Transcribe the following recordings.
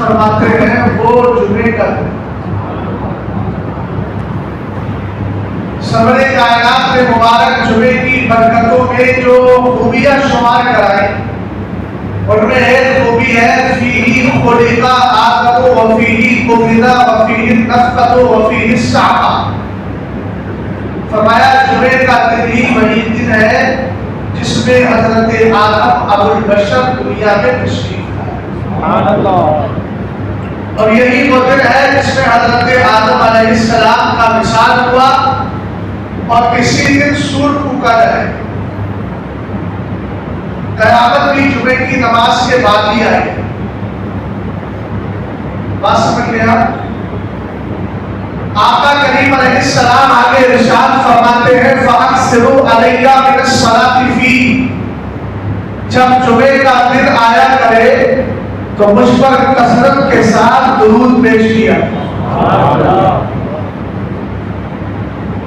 फरमाते हैं वो जुमे का दिन। सबरे कायनात में मुबारक जुमे की बरकतों में जो खूबियां शुमार कराई, उनमें एक खूबी है फीही खुलिका आदम व फीही कुबिदा व फीही नफ़क़तु व फीही साक़ा। फरमाया जुमे का दिन ही वही दिन है जिसमें हजरत आदम अबुल बशर दुनिया में तशरीफ लाए, और यही वो दिन है जिसमें हजरत आदम अलैहिस्सलाम का विसाल हुआ, और इसी दिन सूर फूका जाए। क़यामत भी जुमे की नमाज के बाद ही आई। बात समझ लिया? आका करीम अलैहिस्सलाम आगे इरशाद फरमाते हैं फ़अक्सिरू अलैया मिनस्सलाति फी। जब जुमे का दिन आया करे तो मुझ पर कसरत के साथ दुरूद पेश किया।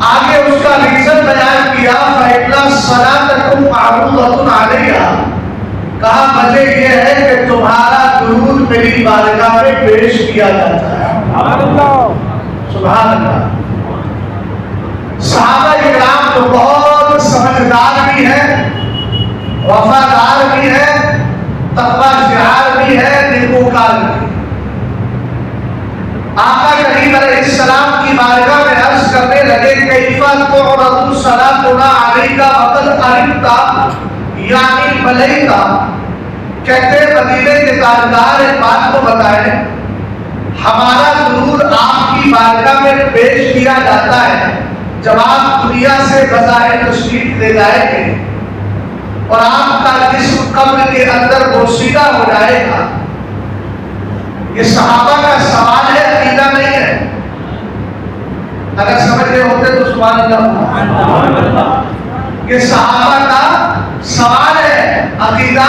आगे उसका रीजन बयान किया फ़इन्ना सलातकुम मारूदतुन अलैया। कहा वजह यह है कि तुम्हारा दुरूद मेरी बारगाह में पेश किया जाता है। सुभान अल्लाह। सहाबा इकराम तो बहुत समझदार भी है, वफादार भी है, तक़वाज़ार भी है, नेकोकार भी। आका करीम अलैहिस्सलाम की बारगाह में अर्ज़ करने लगे कैफ़ा तुअरदु सलातुना अलैका वक़द अरिफ़ता यानी मलैका। कहते मदीने के ताजदार एक बात को बताएं, हमारा दुरूद आपकी बारगाह में पेश किया जाता है जब आप दुनिया से बज़ाहिर तशरीफ ले जाएंगे और आपका जिस्म कब्र के अंदर बोसीदा हो जाएगा। ये सहाबा का सवाल है, अकीदा नहीं है। अगर समझ रहे होते तो सुभान अल्लाह। ये सहाबा का सवाल है, अकीदा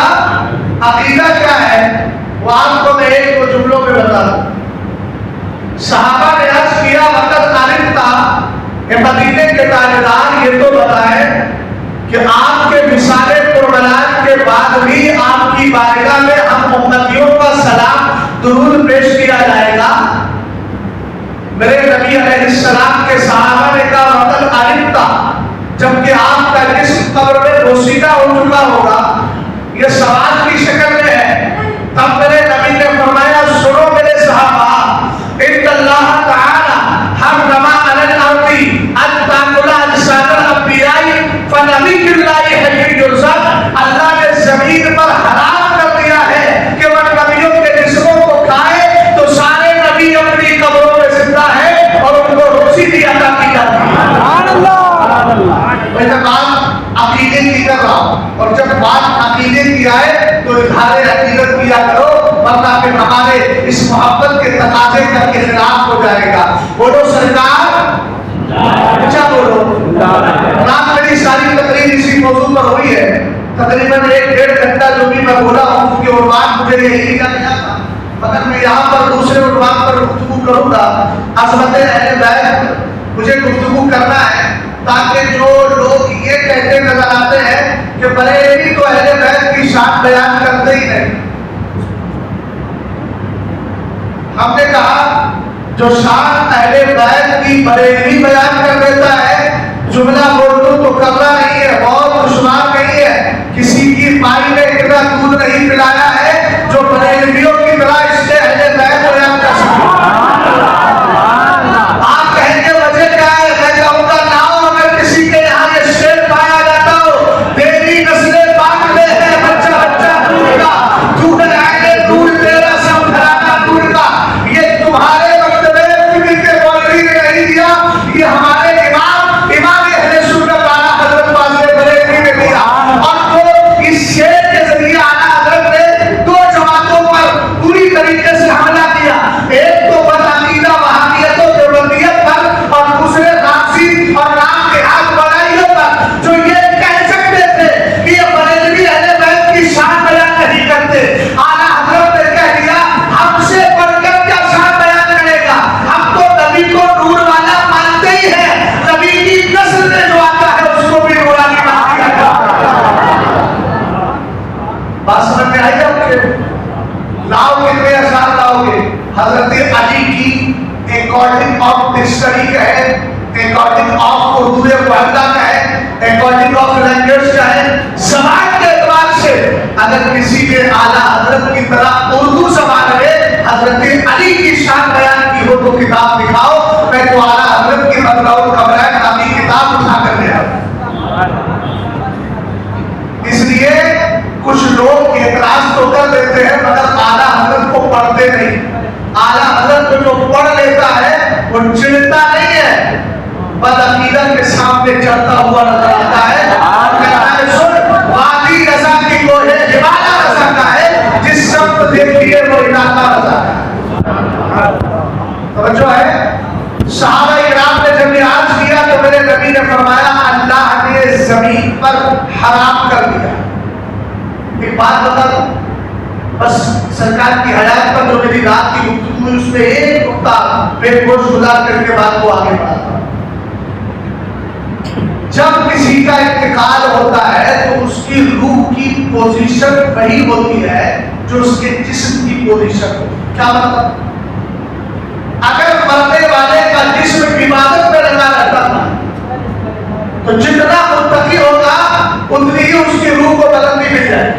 अकीदा क्या है वो आपको मैं एक दो जुमलों में बता दूं। सहाबा ने अर्ज़ किया वक़द अरिफ़ता, मदीने के ताजदार ये तो बताए कि आपके विसाले कुर्बान के बाद भी आपकी बारगाह में हम उम्मतियों का सलाम दुरूद पेश किया जाएगा। मेरे नबी अलैहिस्सलाम के सहाबा ने कहा वक़द अरिफ़ता, जबकि आपका जिस्म कब्र में बोसीदा हो चुका होगा। ये सवाल की शक्ल में है। तब मेरे नबी ने फरमाया सुनो मेरे सहाबा, इन्नल्लाह तआला हर्रमा अलल अर्दी अन ताकुला अजसादल अंबियाई फनबियुल्लाहि हय्युन युरज़क़। अल्लाह ने जमीन पर हराम कर दिया है कि वह नबियों के जिस्मों को खाए, तो सारे नबी अपनी कब्रों में जिंदा है और उनको रोज़ी भी अता की जाती है। सुभान अल्लाह। मैं बात अकीदे की कर रहा हूं, और जब बात अकीदे की आए तो इज़हार अकीदत किया करो, वरना फिर हमारे इस मोहब्बत के तकाज़े का खिलाफ हो जाएगा। बोलो सरकार, अच्छा बोलो। रात मेरी सारी तकरीर इसी मौजू पर हुई है। तकरीबन 1-1.5 घंटा जो भी मैं बोला हूँ उसके उन्वान मुझे यही लिखा गया था, मगर मैं यहाँ पर दूसरे उन्वान पर गुफ्तगू करूँगा। अज़मत अहले बैत मुझे गुफ्तगू करना है, ताकि जो लोग ये कहते नजर आते हैं कि बरेलवी तो अहले बैत की शान बयान करते ही नहीं। हमने कहा जो शान अहले बैत की बरेलवी बयान कर देता है, जुमला बोल दूं तो कमरा नहीं है, बहुत दुश्मन नहीं है, किसी की माई ने इतना दूध नहीं पिलाया है जो बरेलवियों की तरह इससे अहले बैत बयान कर सके। आप कहेंगे वजह क्या है? मैं कहूँगा नाम अगर किसी के यहाँ ये शेर पाया जाता हो, तेरी नस्लें बांट ले है बच्चा बच्चा दूर का, दूध लाए दूध तेरा सब घराना दूर का। ये तुम्हारे वक्त में फिक्र के मौलवी ने नहीं दिया, ये हमारे इमाम अहले सुन्नत आला हज़रत वाज़े बरेलवी ने दिया। और तो इस शेर के जरिए आला हज़रत ने हजरत अली की अकॉर्डिंग ऑफ डिक्शनरी कहे, अकॉर्डिंग ऑफ उर्दू मुहल्ला कहे, अकॉर्डिंग ऑफ लैंग्वेज कहे, समाज के एतबार से अगर किसी ने आला हजरत की तरह उर्दू जबान में हजरत अली की शान बयान की हो तो किताब दिखाओ, मैं तो आला हजरत की बदलाव कमरा नामी किताब उठा कर ले आऊं। इसलिए कुछ लोग एतराज तो कर देते हैं मगर आला हजरत को पढ़ते नहीं। आला हजरत को जो पढ़ लेता है वो चिढ़ता नहीं है, बदअकीदा के सामने चढ़ता हुआ नजर आता है। कहता है सुन, वादी रजा की कोहे हिमालय रजा का है, जिस शब्द देखिए वो इलाका रजा का है। जो है सहाबा इकराम ने जब निराज किया तो मेरे नबी ने फरमाया अल्लाह ने जमीन पर हराम कर दिया। एक बात बता दो, बस सरकार की हयात पर जो मेरी रात की गुफ्तगू हुई उसमें एक नुक्ता बेहोश गुजार करके बात को आगे बढ़ाता। जब किसी का इंतकाल होता है तो उसकी रूह की पोजीशन वही होती है जो उसके जिस्म की पोजीशन होती है। क्या मतलब? अगर मरने वाले का जिस्म इबादत में लगा रहता था तो जितना मुत्तकी होगा उतनी ही उसकी रूह को बुलंदी मिल जाए।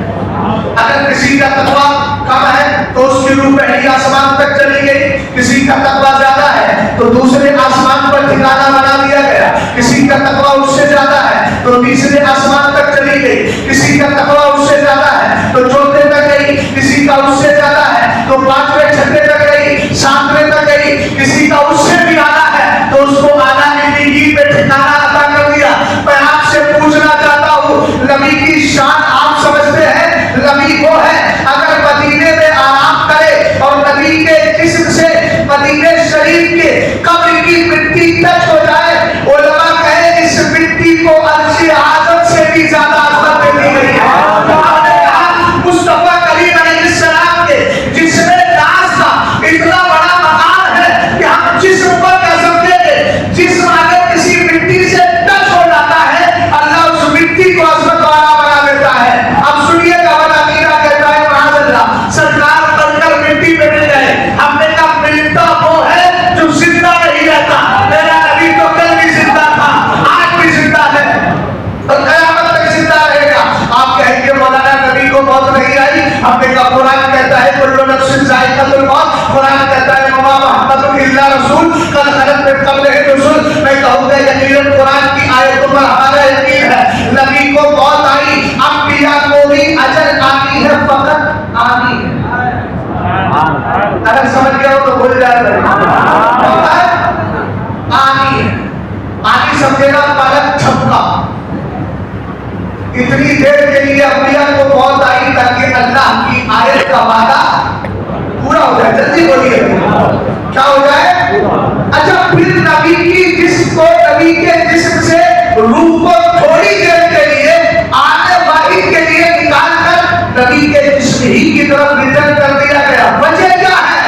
अगर किसी का तकवा कम है तो उसकी रूह पहली आसमान तक चली गई, किसी का तकवा ज्यादा है तो दूसरे आसमान पर ठिकाना बना दिया गया, किसी का तकवा उससे ज्यादा है तो तीसरे आसमान तक चली गई, किसी का तकवा उससे ज्यादा है तो चौथे तक गई, किसी का उससे ज्यादा है तो पांचवें छठे तक गई, सातवें तक गई, किसी का उससे भी आना है तो उसको आना जिंदगी पे ठिकाना अता कर दिया। मैं आपसे पूछना चाहता हूँ, नबी की शान आप समझते हैं? नबी वो है अगर मदीने में आराम करे और नबी के जिस्म से मदीने शरीफ के कब्र की मिट्टी टच हो जाए, उलमा कहे इस मिट्टी को अर्श आज़म से भी ज्यादा अज़मत दे दी गई है। हमने कहा मुस्तफा करीम अलैहिस्सलाम के जिसमें नाज का इतना बड़ा मकान है कि हम जिस्म पर कसम देंगे, जिस्म अगर किसी मिट्टी से टच हो जाता है अल्लाह उस मिट्टी को अज़मत वाला बना देता है। अब सुनिएगा, वलाकीरा कहता है माज़अल्लाह सरकार बनकर मिट्टी पे मिल गए। हमने कहा मिलता वो है जो जिंदा नहीं रहता। मेरा नबी तो कल भी जिंदा था, आज भी जिंदा है और क़यामत तक जिंदा रहेगा। आप कहेंगे मौलाना नबी को मौत नहीं आई, हमने कहा कुरान कहता है कुल्लु नफ्सिन ज़ाइक़तुल मौत, कुरान कहता है वमा मुहम्मदुन इल्ला रसूल क़द ख़लत मिन क़ब्लिही रुसूल। मैं कहूँगा यकीनन कुरान की आयतों पर हमारा यकीन है, नबी को मौत आई, अंबिया को भी अजल आनी है, फकत आनी है। अगर समझ गया हो तो बोल जाएगा आनी है। आनी समझेगा पलक झपका। इतनी देर के लिए अंबिया को मौत आई ताकि अल्लाह की आयत का वादा पूरा हो जाए। जल्दी बोलिए क्या हो जाए? अच्छा, फिर नबी की जिस्म को, नबी के जिस्म से रूह को थोड़ी देर के लिए आने वाली के लिए निकाल कर नबी के जिस्म ही की तरफ रिटर्न कर दिया गया। वजह क्या है?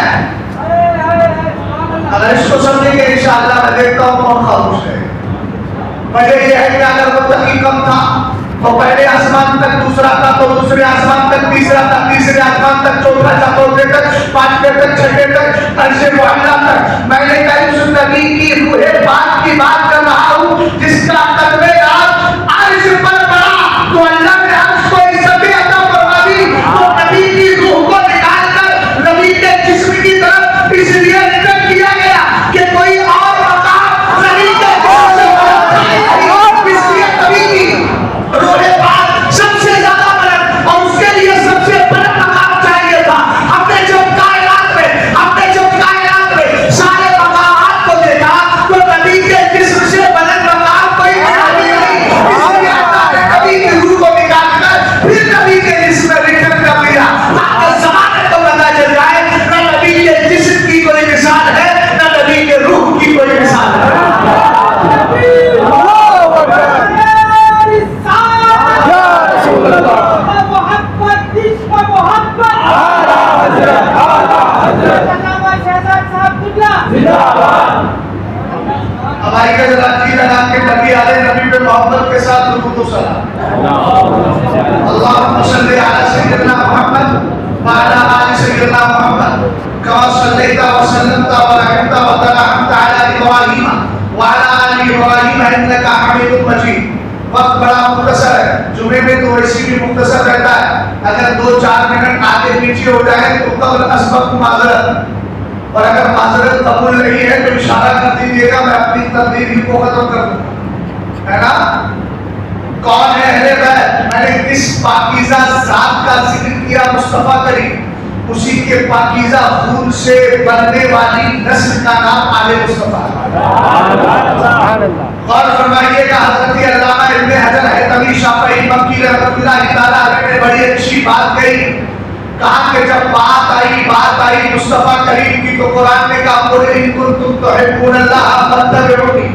अगर इसको समझेंगे इंशाअल्लाह, मैं देखता हूँ कौन खामोश है। वजह यह है कि अगर वो तकी कम था तो पहले आसमान तक दूसरा था, तो दूसरे आसमान तक तीसरा था, तीसरे आसमान तक चौथा था, चौथे तक, पांचवें तक, छठे तक, अर्श मुअल्ला तक। मैंने कहीं उस नबी की रूहे पाक की बात कर रहा हूँ जिसका कदमे रात अर्श पर पड़ा तो अल्लाह ने अर्श को इज्जत अता फरमा दी। तो नबी की रूह को निकाल कर नबी के जिस्म की तरफ इसलिए रिटर्न किया गया कि कोई और मकाम नबी के जिस्म से इसलिए नबी की रोहे पाक सबसे ज्यादा बलंद और उसके लिए सबसे बड़ा मकाम चाहिए था। हमने जो कायनात में सारे मकामात को देखा तो नबी के जिस्म से बलंद मकाम कोई नहीं। इसलिए अल्लाह ने नबी की रूह को निकाल कर फिर नबी के जिस्म में रिटर्न कर दिया ताकि ज़माने को पता चल जाए न नबी के जिस्म की कोई मिसाल है न नबी के रूह की कोई मिसाल है। हमारी का जरा जी लगा के नबी आले नबी पे मोहब्बत के साथ दुरूद व सलाम। अल्लाहुम्मा सल्ली अला सय्यिदना मुहम्मद व अला आलि सय्यिदना मुहम्मद। कमा सल्लैता व सल्लमता व रहमता व तरहमता अला इब्राहीम व अला आलि इब्राहीम इन्नका हमीदुम मजीद। वक्त बड़ा मुख्तसर है, जुमे में तो वैसे भी मुख्तसर रहता है, अगर 2-4 मिनट आगे पीछे हो जाए तो कब्ल असबक माजरत, और अगर माजरत कबूल नहीं है तो इशारा कर दीजिएगा, मैं अपनी तकरीर को खत्म कर दूंगा, है ना। कौन है अहले बैत? मैंने किस पाकीज़ा जात का जिक्र किया? मुस्तफा करीम, उसी के पाकीज़ा खून से बनने वाली नस्ल का नाम आले मुस्तफा। और फरमाइएगा हज़रत अल्लामा इब्ने हजर हैतमी शाफ़ई मक्की रहमतुल्लाह तआला अलैह ने बड़ी अच्छी बात कही। कहा कि जब बात आई मुस्तफा करीम की तो कुरान ने कहा कुल इन कुंतुम तुहिब्बूनल्लाह फत्तबिऊनी,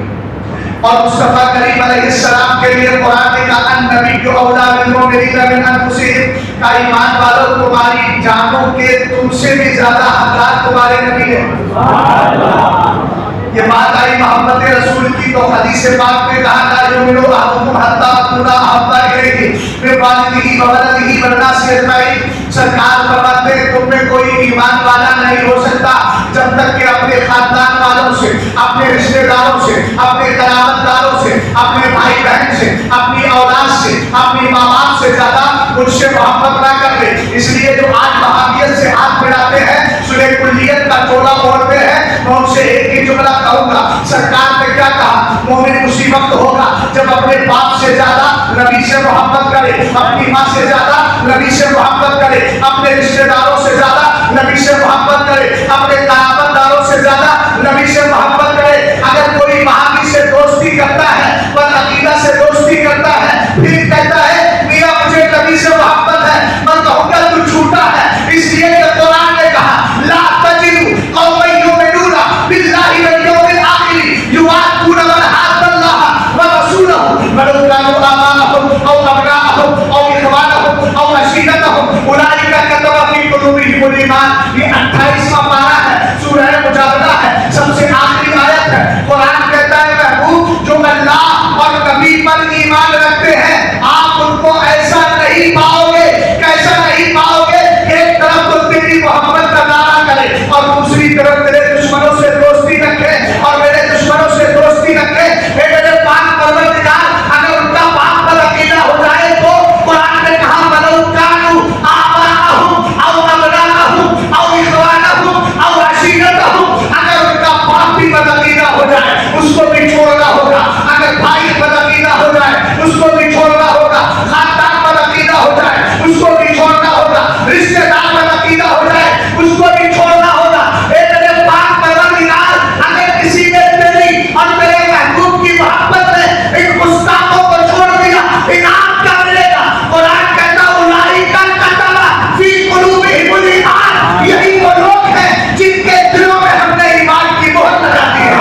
और मुस्तफा करीम अलैहिस्सलाम के लिए कुरान ने कहा अन्नबी औला बिल मुमिनीना मिन अनफुसिहिम, का ईमान वालों तुम्हारी जानों के तुमसे भी ज्यादा हकदार तुम्हारे नबी है। सुभान अल्लाह। ये बात आई मोहब्बत रसूल की तो हदीस पाक में कहा ला युमिनु अहदुकुम हत्ता अकुना अहब्बा इलैहि मिन वालिदिही व वलदिही व अन्नासि अजमईन। सरकार फरमाते हैं तुम में कोई ईमान वाला नहीं हो सकता जब तक कि अपने खानदान वालों से, अपने रिश्तेदारों से, अपने कराबतदारों से, अपने भाई बहन से, अपनी औलाद से, अपनी माँ बाप से ज्यादा उनसे मोहब्बत ना कर ले। इसलिए जो आज वहाबियत से हाथ मिलाते हैं, सुने कुल्लियत का चोला ओढ़ते हैं, मैं उनसे एक ही जुमला कहूंगा, सरकार ने क्या कहा? मोमिन उसी वक्त होगा जब अपने बाप से ज्यादा नबी से मोहब्बत करे, अपनी माँ से ज्यादा नबी से मोहब्बत करे, अपने रिश्तेदारों से ज्यादा नबी से मोहब्बत करे, अपने कराबतदारों से ज्यादा नबी से मोहब्बत करे। अगर कोई वहाबी से दोस्ती करता है, पर अकीदा से दोस्ती करता है, फिर कहता है मियां मुझे नबी से मोहब्बत है, मैं कहूंगा तू झूठा है। इसलिए कुरान ने कहा ला तजिदु कौमन युमिनूना बिल्लाहि वल यौमिल आखिर युवादूना मन हादल्लाह व रसूलहु वलौ कानू आबाअहुम औ अबनाअहुम औ इखवानहुम औ अशीरतहुम उलाइका कतबा फी कुलूबिहिमुल ईमान। ये 28वां पारा है, सूरह मुजादला है, सबसे आखिरी आयत है। कुरान कहता है महबूब जो अल्लाह और नबी पर ईमान रखते हैं आप उनको ऐसा नहीं पाओगे। कैसा नहीं पाओगे? एक तरफ तो तेरी मोहब्बत का नारा करे और दूसरी तरफ तेरे दुश्मनों से दोस्ती रखे, और मेरे दुश्मनों से दोस्ती रखे। मेरे पाक परवरदिगार अगर उनका पाक पर अकीदा हो जाए तो कुरान ने कहा वलौ कानू आबाअहुम औ अबनाअहुम औ इखवानहुम औ अशीरतहुम, अगर उनका बाप भी बदअकीदा हो जाए उसको भी छोड़ना होगा, अगर भाई बदअकीदा हो जाए उसको भी छोड़ना होगा, खानदान बदअकीदा हो जाए उसको भी छोड़ना होगा, रिश्तेदार बदअकीदा हो जाए उसको भी छोड़ना होगा। मेरे पाक परवरदिगार अगर किसी ने तेरी और मेरे महबूब की मोहब्बत में इन गुस्ताखों को छोड़ दिया, इनाम क्या मिलेगा? कुरान कहता उलाइका कतबा फी कुलूबिहिमुल ईमान, यही वो लोग हैं जिनके दिलों में हमने ईमान की मोहर लगा दी है।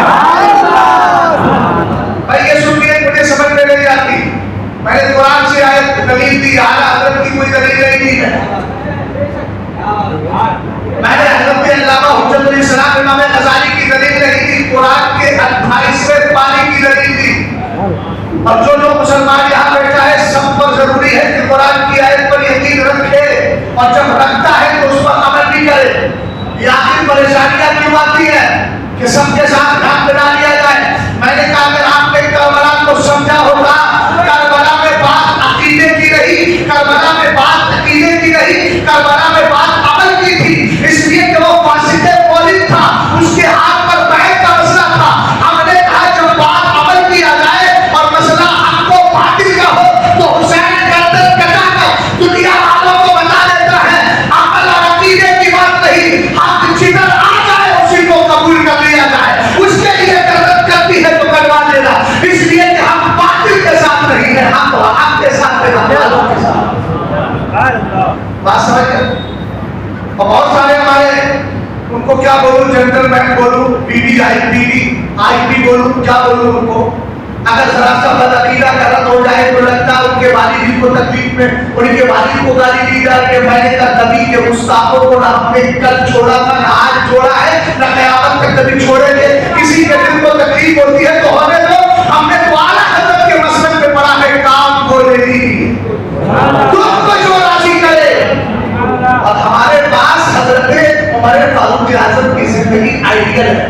भाई ये सुनिए, मुझे समझ में नहीं आती, मैंने कुरान से आयत दलील दी, आला हज़रत की कोई दलील नहीं दी है। मैंने हज़रत अल्लामा हुज्जतुल इस्लाम इमाम गज़ाली की दलील नहीं दी, कुरान के 28वें पारे की दलील दी। और जो लोग मुसलमान यहाँ बैठा है सब पर जरूरी है कि कुरान की आयत पर यकीन रखे, और जब रखता है तो उस पर अमल भी करे। ये आखिर परेशानियां क्यों आती है कि सबके साथ हाथ मिला लिया जाए? मैंने कहा अगर आपने करबला को समझा होगा, करबला में बात अकीदे की रही, करबला में बात अकीदे की रही, करबला में बात अमल की थी। इसलिए कि वो फासिदे मौलिद था, उसके हाथ पर बैठ का मसला था। हमने कहा जब बात अमल किया जाए और मसला हमको बातिल का हो तो हुसैन गर्दन कटाकर दुनिया वालों को बता देता है अमल और अकीदे की बात नहीं, हक जिधर आ जाए उसी को कबूल कर लिया जाए। उसके लिए गर्दन करती है तो करवा लेना, इसलिए कि हम बातिल के साथ नहीं है, हम तो हक के साथ है, वालों के साथ। बात समझ गए? और बहुत सारे हमारे, उनको क्या बोलूं, जेंटलमैन बोलूं, बीबी आईपी बोलूं, क्या बोलूं उनको? अगर जरा सा बदअकीदा गलत हो जाए तो लगता है उनके वालिद को तकलीफ में, उनके वालिद को गाली दी जाए कि मैंने कहा नबी के गुस्ताखों को ना हमने कल छोड़ा था, ना आज छोड़ा है, ना क़यामत तक कभी छोड़ेंगे। किसी के दिल को तकलीफ होती है तो होने दो, हमने तो आला हज़रत के मसलन पे पढ़ा है काम को ले ली तुमको जो राजी करे। और हमारे पास हज़रत उमर फारूक आजम की जिंदगी आइडियल है।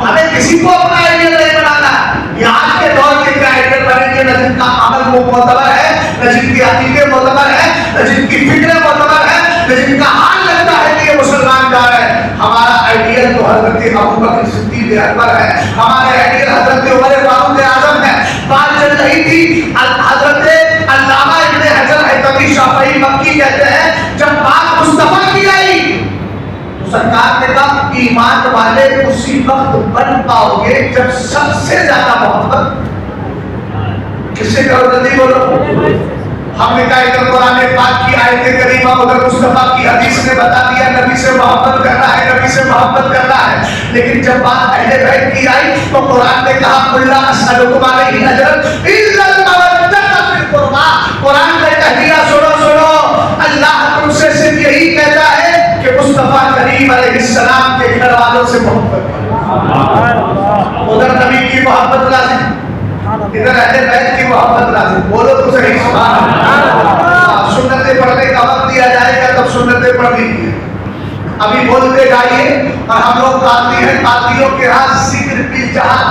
हमें किसी को अपना आइडियल नहीं बनाना। ये आज के दौर के क्या आइडियल बनेंगे, न जिनका अमल मोतबर है, न जिनकी अकीदे मोतबर है, न जिनकी फिक्र मोतबर है, न जिनका हाल लगता है कि ये मुसलमान जा रहे हैं। हमारा आइडियल तो हजरत अबू बकर सिद्दीक अकबर है, हमारे आइडियल हजरत उमर फारूक आजम है। बात चल रही थी हजरत अल्लामा इब्ने हजर हैतमी शाफई मक्की कहते हैं, जब बात मुस्तफा की आई तो सरकार ने कहा ईमान वाले उसी वक्त बन पाओगे जब सबसे ज्यादा मोहब्बत किससे करो, जल्दी बोलो। हमने कहा इधर कुरान पाक की आयत करीमा, उधर मुस्तफा की हदीस ने बता दिया नबी से मोहब्बत करना है, नबी से मोहब्बत करना है। लेकिन जब बात अहले बैत की आई तो कुरान ने कहा कुल्ला असअलुकुम अलैहि अजरन इल्ला मवद्दत फिल कुर्बा। कुरान ने कह दिया सुनो सुनो, अल्लाह तुमसे सिर्फ यही कहता है कि मुस्तफा करीम अलैहिस्सलाम के घर वालों से मोहब्बत करो। उधर नबी की मोहब्बत लाजिम, इधर अहले बैत की मोहब्बत लाजिम। बोलो तो सही सुभान अल्लाह। सुन्नतें पढ़ने का वक्त दिया जाएगा तब सुन्नतें पढ़ लीजिए, अभी बोलते जाइए। और हम लोग काती हैं, कातियों के हाथ जिक्र की जहां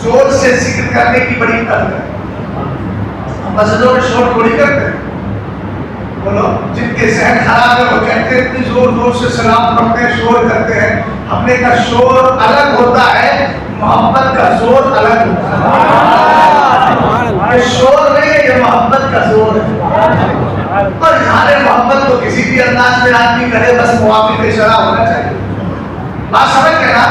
जोर से जिक्र करने की बड़ी कदर है। मस्जिदों में शोर थोड़ी करते हैं। बोलो, जिनके जहन खराब है वो कहते हैं इतनी जोर जोर से सलाम पढ़ते हैं, शोर करते हैं। हमने का शोर अलग होता है, मोहब्बत का जोर अलग होता है। ये शोर नहीं है, ये मोहब्बत का जोर है। और इज़हार मोहब्बत को किसी भी अंदाज में आदमी करे, बस मुवाफिक शरअ होना चाहिए। बात समझ गए ना?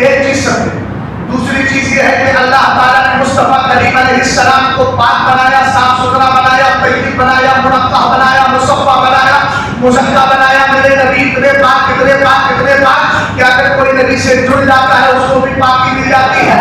एक चीज समझे। दूसरी चीज ये है कि अल्लाह ताला ने मुस्तफा करीम अलैहिस्सलाम को पाक बनाया, साफ सुथरा बनाया, तय्यब बनाया, मुनक्का बनाया, मुसफ़्फ़ा बनाया, मुज़क्का बनाया। मेरे नबी इतने पाक, इतने पाक, इतने पाक कि अगर कोई नबी से जुड़ जाता है उसको भी पाकी मिल जाती है।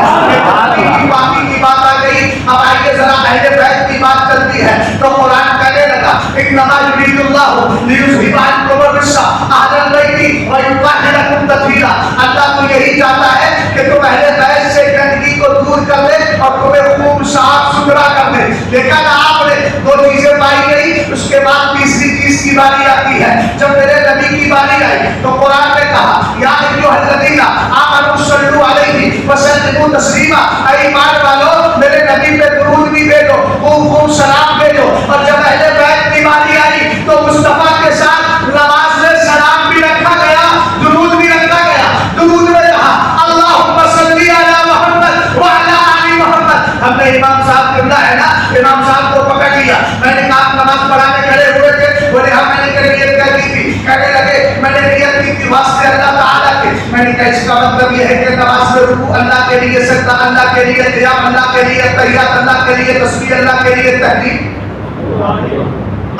पाकी की बात आ गई। अब आइए जरा अहले बैत की बात चलती है तो कुरान कहने लगा इन्नमा युरीदुल्लाहु लियुज़हिबा अन्कुम अर्रिज्सा अहलल बैति व युत्तहिरकुम तत्हीरा। अल्लाह तो यही चाहता है कि तुम अहले बैत से गंदगी को दूर कर दे और तुम्हें खूब साफ सुथरा कर दे। लेकिन आपने दो चीजें पाई गई, उसके बाद तीसरी चीज की बारी आती है। जब मेरे नबी की बारी आई तो कुरान ने कहा या अय्युहल्लज़ीना आमनू सल्लु अलैहि व सल्लिमू तस्लीमा। ऐ ईमान वालों, मेरे नबी पे दुरूद भी भेजो, खूब सलाम भेजो। और जब अहले बैत की बारी आई तो मुस्तफा के साथ नमाज में सलाम भी रखा गया, दुरूद भी रखा गया। दुरूद में कहा अल्लाहुम्मा सल्ली अला मुहम्मद व अला आलि मुहम्मद। हमने इमाम साहब किबला है ना, इमाम साहब को पकड़ लिया। मैंने कहा नमाज पढ़ाने खड़े हुए थे, बोले हाँ मैंने नियत कर दी थी। कहने लगे मैंने नियत की थी वास्ते अल्लाह ताला के। मैंने कहा इसका मतलब ये है कि नमाज में रुकू अल्लाह के लिए, सजदा अल्लाह के लिए, क़ियाम अल्लाह के लिए, तहियात अल्लाह के लिए, तस्बीह अल्लाह के लिए, तहलील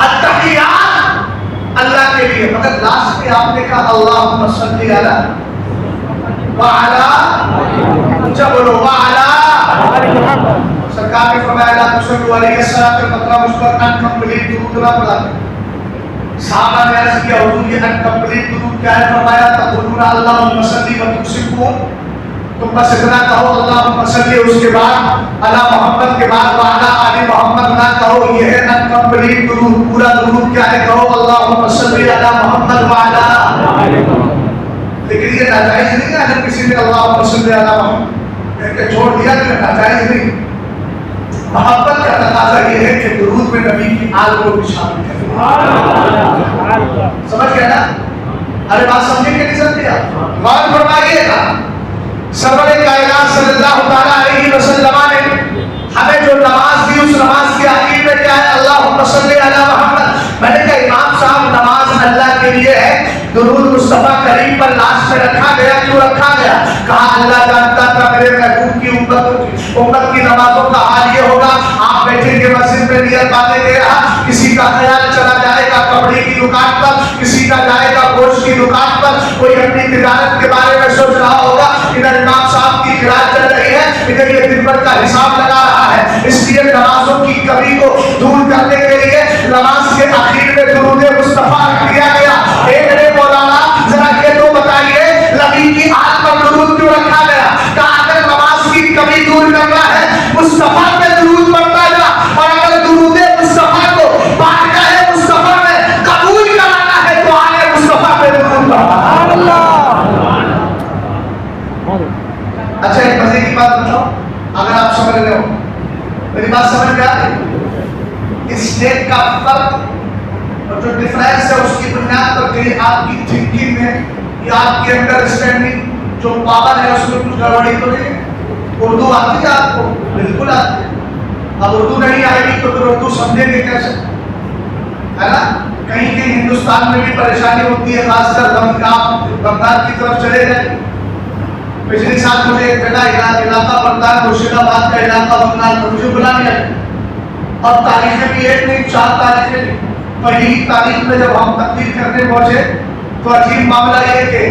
अत्तहियात अल्लाह के लिए। मगर लास्ट में आपने कहा अल्लाहुम्मा सल्ली अला व अला, अच्छा बोलो व अला। सरकार ने फरमाया ला तुसल्लु अलैहि सलात मतलब उस पर अनकंप्लीट दुरूद ना पढ़ा। साहबा ने अर्ज किया हुजूर ये अनकंप्लीट दुरूद क्या है? फरमाया तक़ुलूना अल्लाहुम्मा सल्ली व तुसिफून, तुम बस इतना कहो अल्लाहुम्मा सल्ली, उसके बाद अला मोहम्मद के बाद व अला आलि मोहम्मद ना कहो। ये है अनकंप्लीट दुरूद। पूरा दुरूद क्या है? कहो अल्लाहुम्मा सल्ली अला मोहम्मद व अला आलि मोहम्मद। लेकिन ये नाजायज नहीं है। अगर किसी ने अल्लाहुम्मा सल्ली अला मोहम्मद कह के छोड़ दिया तो नाजायज नहीं। मोहब्बत का तकाजा ये है कि दुरूद में नबी की आल को भी शामिल करें। समझ गए ना? अरे बात समझे कि नहीं समझे आप? गौर फरमाइएगा। सरवरे कायनात सल्लल्लाहु तआला अलैहि वसल्लम ने हमें जो नमाज दी उस नमाज के आखिर में क्या है? अल्लाहुम्मा सल्ली अला मुहम्मद। मैंने कहा इमाम साहब नमाज अल्लाह के लिए है, दुरूद मुस्तफा करीम पर लास्ट में रखा गया। क्यों रखा गया? कहा अल्लाह जानता था मेरे महबूब की उम्मत की नमाजों का हाल ये होगा। आप बैठेंगे मस्जिद में नियत बांधे गया, किसी का ख्याल चला जाएगा कपड़े की दुकान पर, किसी का जाएगा गोश्त की दुकान पर, कोई अपनी तिजारत के बारे में सोच रहा होगा। इधर इमाम साहब की खिरात चल रही है, इधर ये दिन भर का हिसाब लगा रहा है। इसलिए नमाजों की कमी को दूर करने के लिए नमाज के आखिर में दुरूद मुस्तफा किया गया। एक ने मौलाना जरा ये तो बताइए नबी की आल पर दुरूद क्यों रखा गया? कहा अगर नमाज की कमी दूर करना है मुस्तफा पे दुरूद पढ़ता जा, और अगर दुरूद मुस्तफा को बारगाह मुस्तफा में कबूल कराना है तो आले मुस्तफा पे दुरूद पढ़ना। मसलेक का फर्क और जो डिफरेंस है उसकी बुनियाद पर कहीं आपकी थिंकिंग में या आपकी अंडरस्टैंडिंग जो पावर है उसमें कुछ गड़बड़ी तो नहीं है। उर्दू आती है आपको? बिल्कुल आती है। अब उर्दू नहीं आएगी तो फिर उर्दू समझेंगे कैसे, है ना? कहीं कहीं हिंदुस्तान में भी परेशानी होती है, खासकर बंगाल की तरफ चले गए। पिछले साल मुझे एक जगह इलाका पड़ता है मुर्शिदाबाद का इलाका बंगाल में, मुझे बुलाने लगे और तारीखें भी एक नहीं 4 तारीखें थी। पहली तारीख में जब हम तकदीर करने पहुंचे तो अजीब मामला ये कि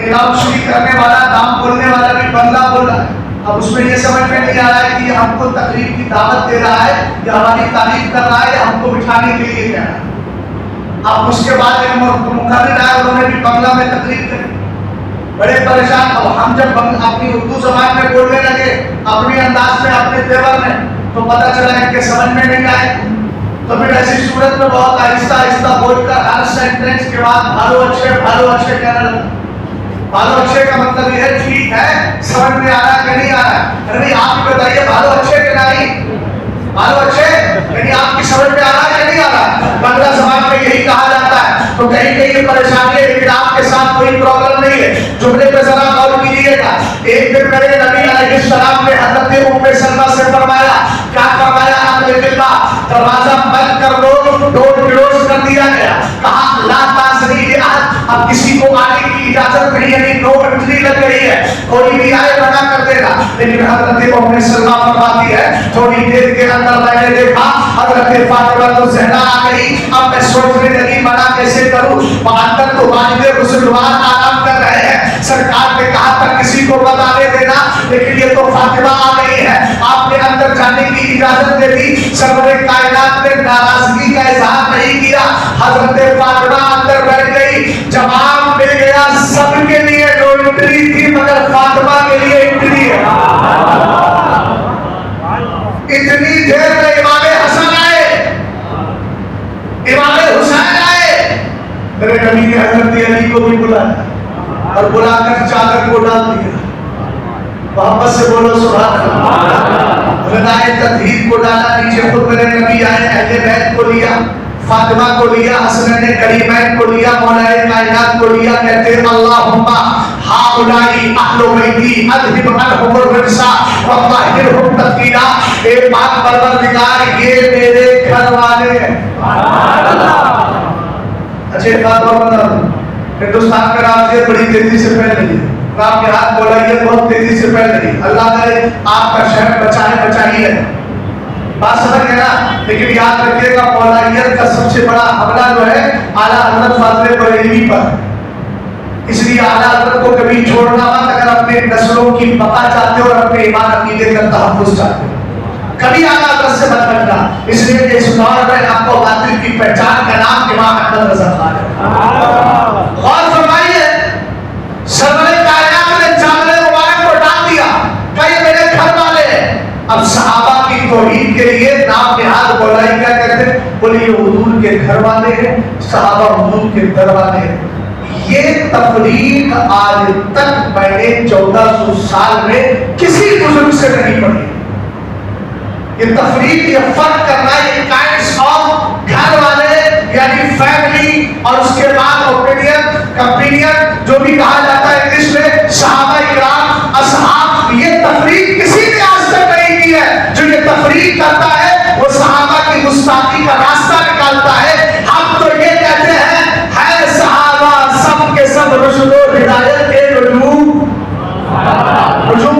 इनाउंसरी करने वाला, नाम बोलने वाला भी बंगला बोल रहा है। अब उसमें ये समझ में नहीं आ रहा है कि ये हमको तकरीर की दावत दे रहा है या हमारी तारीफ कर रहा है या हमको बिठाने के लिए कह रहा है। अब उसके बाद एक मुखर्रिर आया, उन्होंने भी बंगला में तकरीर करी, बड़े परेशान। अब हम जब अपनी उर्दू जबान में बोलने लगे अपने अंदाज में, अपने तेवर में, तो पता चला इनके समझ में नहीं आए। तो फिर ऐसी सूरत में बहुत आहिस्ता आहिस्ता बोलकर हर सेंटेंस के बाद भालो अच्छे कहने लगा। भालो अच्छे का मतलब यह है ठीक है, समझ में आ रहा है कि नहीं आ रहा है? अरे भाई आप ही बताइए भालो अच्छे के नहीं? भालो अच्छे यानी आपकी समझ में आ रहा है कि नहीं आ रहा? बंगला जबान में यही कहा जाता है। तो कहीं कहीं परेशानी है, लेकिन आपके साथ कोई प्रॉब्लम नहीं है। जुमले पे जरा गौर कीजिएगा। एक दिन मेरे नबी अलैहिस्सलाम ने हज़रत उम्मे सलमा से फरमाया, क्या फरमाया? दरवाजा बंद कर दो, डोर क्लोज कर दिया गया। कहा ला ताज़री लिअहद, अब किसी को आने की इजाजत नहीं, यानी नो एंट्री लग गई है, कोई भी आए मना कर देगा। लेकिन हज़रत उम्मे सलमा फरमाती है, थोड़ी देर के अंदर मैंने देखा हज़रत फातिमा तो ज़हरा आ गई। अब मैं सोचने लगी मना कैसे करूं, अंदर तो वालिद रुसुलवान आराम कर रहे हैं। सरकार ने कहा था किसी को बताने देना, लेकिन ये तो फातिमा आ गई है, आपने अंदर जाने की इजाजत दे दी। सरवरे कायनात ने नाराजगी का इजहार नहीं किया। हज़रत फातिमा अंदर बैठ गई, जवाब मिल गया। सबके लिए नो एंट्री थी, मगर फातिमा के लिए एंट्री है। इतनी देर में इमाम हसन आए, इमाम हुसैन आए। मेरे नबी ने हज़रत अली को भी बुलाया और बुलाकर चादर को डाल दिया। मोहब्बत से बोलो सुभान अल्लाह। रदाए तत्हीर को डाला नीचे, खुद मेरे नबी आए, अहले बैत को लिया, फातिमा को लिया, हसनैन करीमैन को लिया, मौलाए कायनात को लिया। कहते हैं अल्लाहुम्मा हाउलाई अहलु बैती अज़हिब अन्हुमुर रिज्सा व ताहिरहुम तत्कीरा। ए पाक परवरदिगार, ये मेरे घर वाले हैं। सुभान अल्लाह। अच्छे बात बताओ, हिंदुस्तान का राज्य बड़ी तेजी से फैल रही है। आपके हाथ बोलाइए, बहुत तेजी से फैल रही है। अल्लाह करे आपका शहर बचाइए। बात समझ गए ना? लेकिन याद रखिएगा मौलानियत का सबसे बड़ा हमला जो है आला हज़रत फाज़िल बरेलवी पर। इसलिए आला हज़रत को कभी छोड़ना मत, अगर अपने नस्लों की बका चाहते हो और अपने ईमान अकीदे का तहफ़्फ़ुज़ चाहते हो। कभी आला हज़रत से मत बनना। इसलिए कि इस दौर में आपको बातिल की पहचान का नाम इमाम अहमद रज़ा खान है। गौर फरमाइए, सरवरे कायनात ने चादर मुबारक को डाल दिया, कई मेरे घर वाले हैं। अब सहाबा की तौहीद के लिए नाम निहाद बोलाई क्या कहते हैं? बोलिए हुजूर के घर वाले हैं, सहाबा हुजूर के दर वाले हैं। ये तफरीक आज तक मैंने 1400 साल में किसी बुजुर्ग से नहीं पढ़ी। ये तफरीक, ये फर्क करना, ये काइंड्स ऑफ घर वाले यानी फैमिली और उसके बाद ओपिनियन, कंपेनियन जो भी कहा जाता है इंग्लिश में, सहाबा इकराम, असहाब, ये तफरीक किसी ने आज तक नहीं की है। जो ये तफरीक करता है वो सहाबा की गुस्ताखी का रास्ता निकालता है। हम तो ये कहते हैं है सहाबा सब के सब रुशद व हिदायत के रुजूम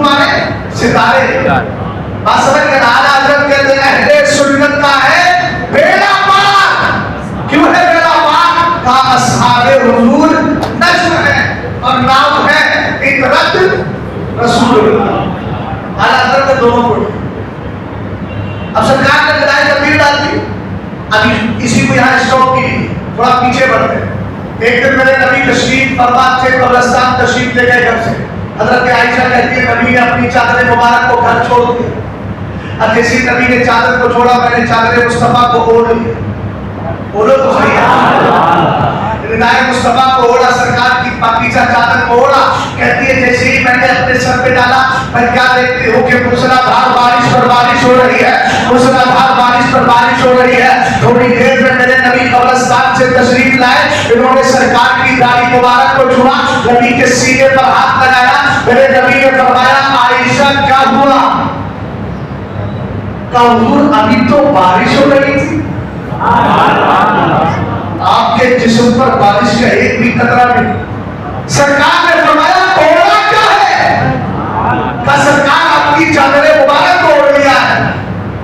माने सितारे। बात समझ गए? आला हज़रत कहते हैं अहले सुन्नत का है बेड़ा पार। क्यों है बेड़ा पार? का असहाबे हुजूर नज्म है और नाम है इतरत रसूलुल्लाह। आला हज़रत ने दोनों को, अब सरकार ने लड़ाई तब्दील डाल दी। अभी इसी को यहाँ स्टॉप की, थोड़ा पीछे बढ़ते हैं। एक दिन मेरे नबी तशरीफ फरमा थे, कब्रिस्तान तशरीफ ले गए घर से। हज़रत आयशा कहती है नबी ने अपनी चादर मुबारक को घर छोड़ दिया। अब जैसे नबी ने चादर को छोड़ा, मैंने चादर मुस्तफा को ओढ़ लिया। ओढ़ो तो सही है, रिदाए मुस्तफा को ओढ़ा, सरकार की पाकीज़ा चादर को ओढ़ा। कहती है जैसे ही मैंने अपने सर पे डाला। मैं क्या देखती हूँ कि मूसलाधार बारिश पर बारिश हो रही है, मूसलाधार बारिश पर बारिश हो रही है। थोड़ी देर में मेरे नबी कब्रिस्तान से तशरीफ लाए, इन्होंने सरकार की दाढ़ी मुबारक को छुआ, नबी के सीने पर हाथ लगाया। मेरे नबी ने फरमाया, आयशा क्या हुआ? हुजूर अभी तो बारिश हो रही थी, आपके जिस्म पर बारिश का एक भी कतरा नहीं। सरकार ने फरमाया कोड़ा क्या है? का सरकार आपकी चादरें मुबारक को ओढ़ लिया है।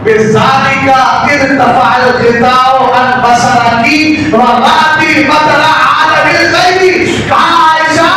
बिज़ालिका इर्तफ़अल ग़िताउ अन बसरकी व गाती मतला आलमिल ग़ैबी। कहा आयशा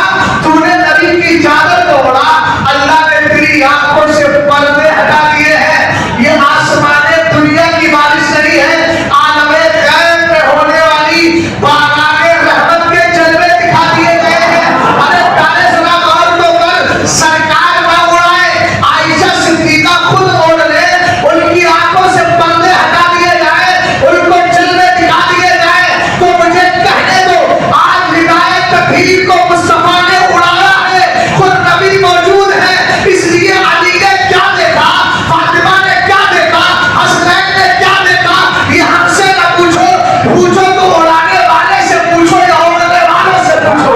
तूने नबी की चादर को ओढ़ा, अल्लाह ने तेरी आंखों से पर्दे हटा दिए हैं। ये आसमाने दुनिया की बारिश नहीं है, आलमे गैब में होने वाली बागाने रहमत के जलवे दिखा दिए गए हैं। अरे प्यारे सना गौर तो कर, सरकार ना उड़ाए, आयशा सिद्दीका खुद ओढ़ ले, उनकी आंखों से पर्दे हटा दिए जाए, उनको जलवे दिखा दिए जाए, तो मुझे कहने दो आज हिदायत तकदीर को मुस्तफा ने उड़ाया है। खुद नबी मौजूद है, इसलिए अली ने क्या देखा, फातिमा ने क्या देखा, हसनैन ने क्या देखा, ये हमसे ना पूछो, पूछो तो उड़ाने वाले से पूछो या उड़ने वालों से पूछो।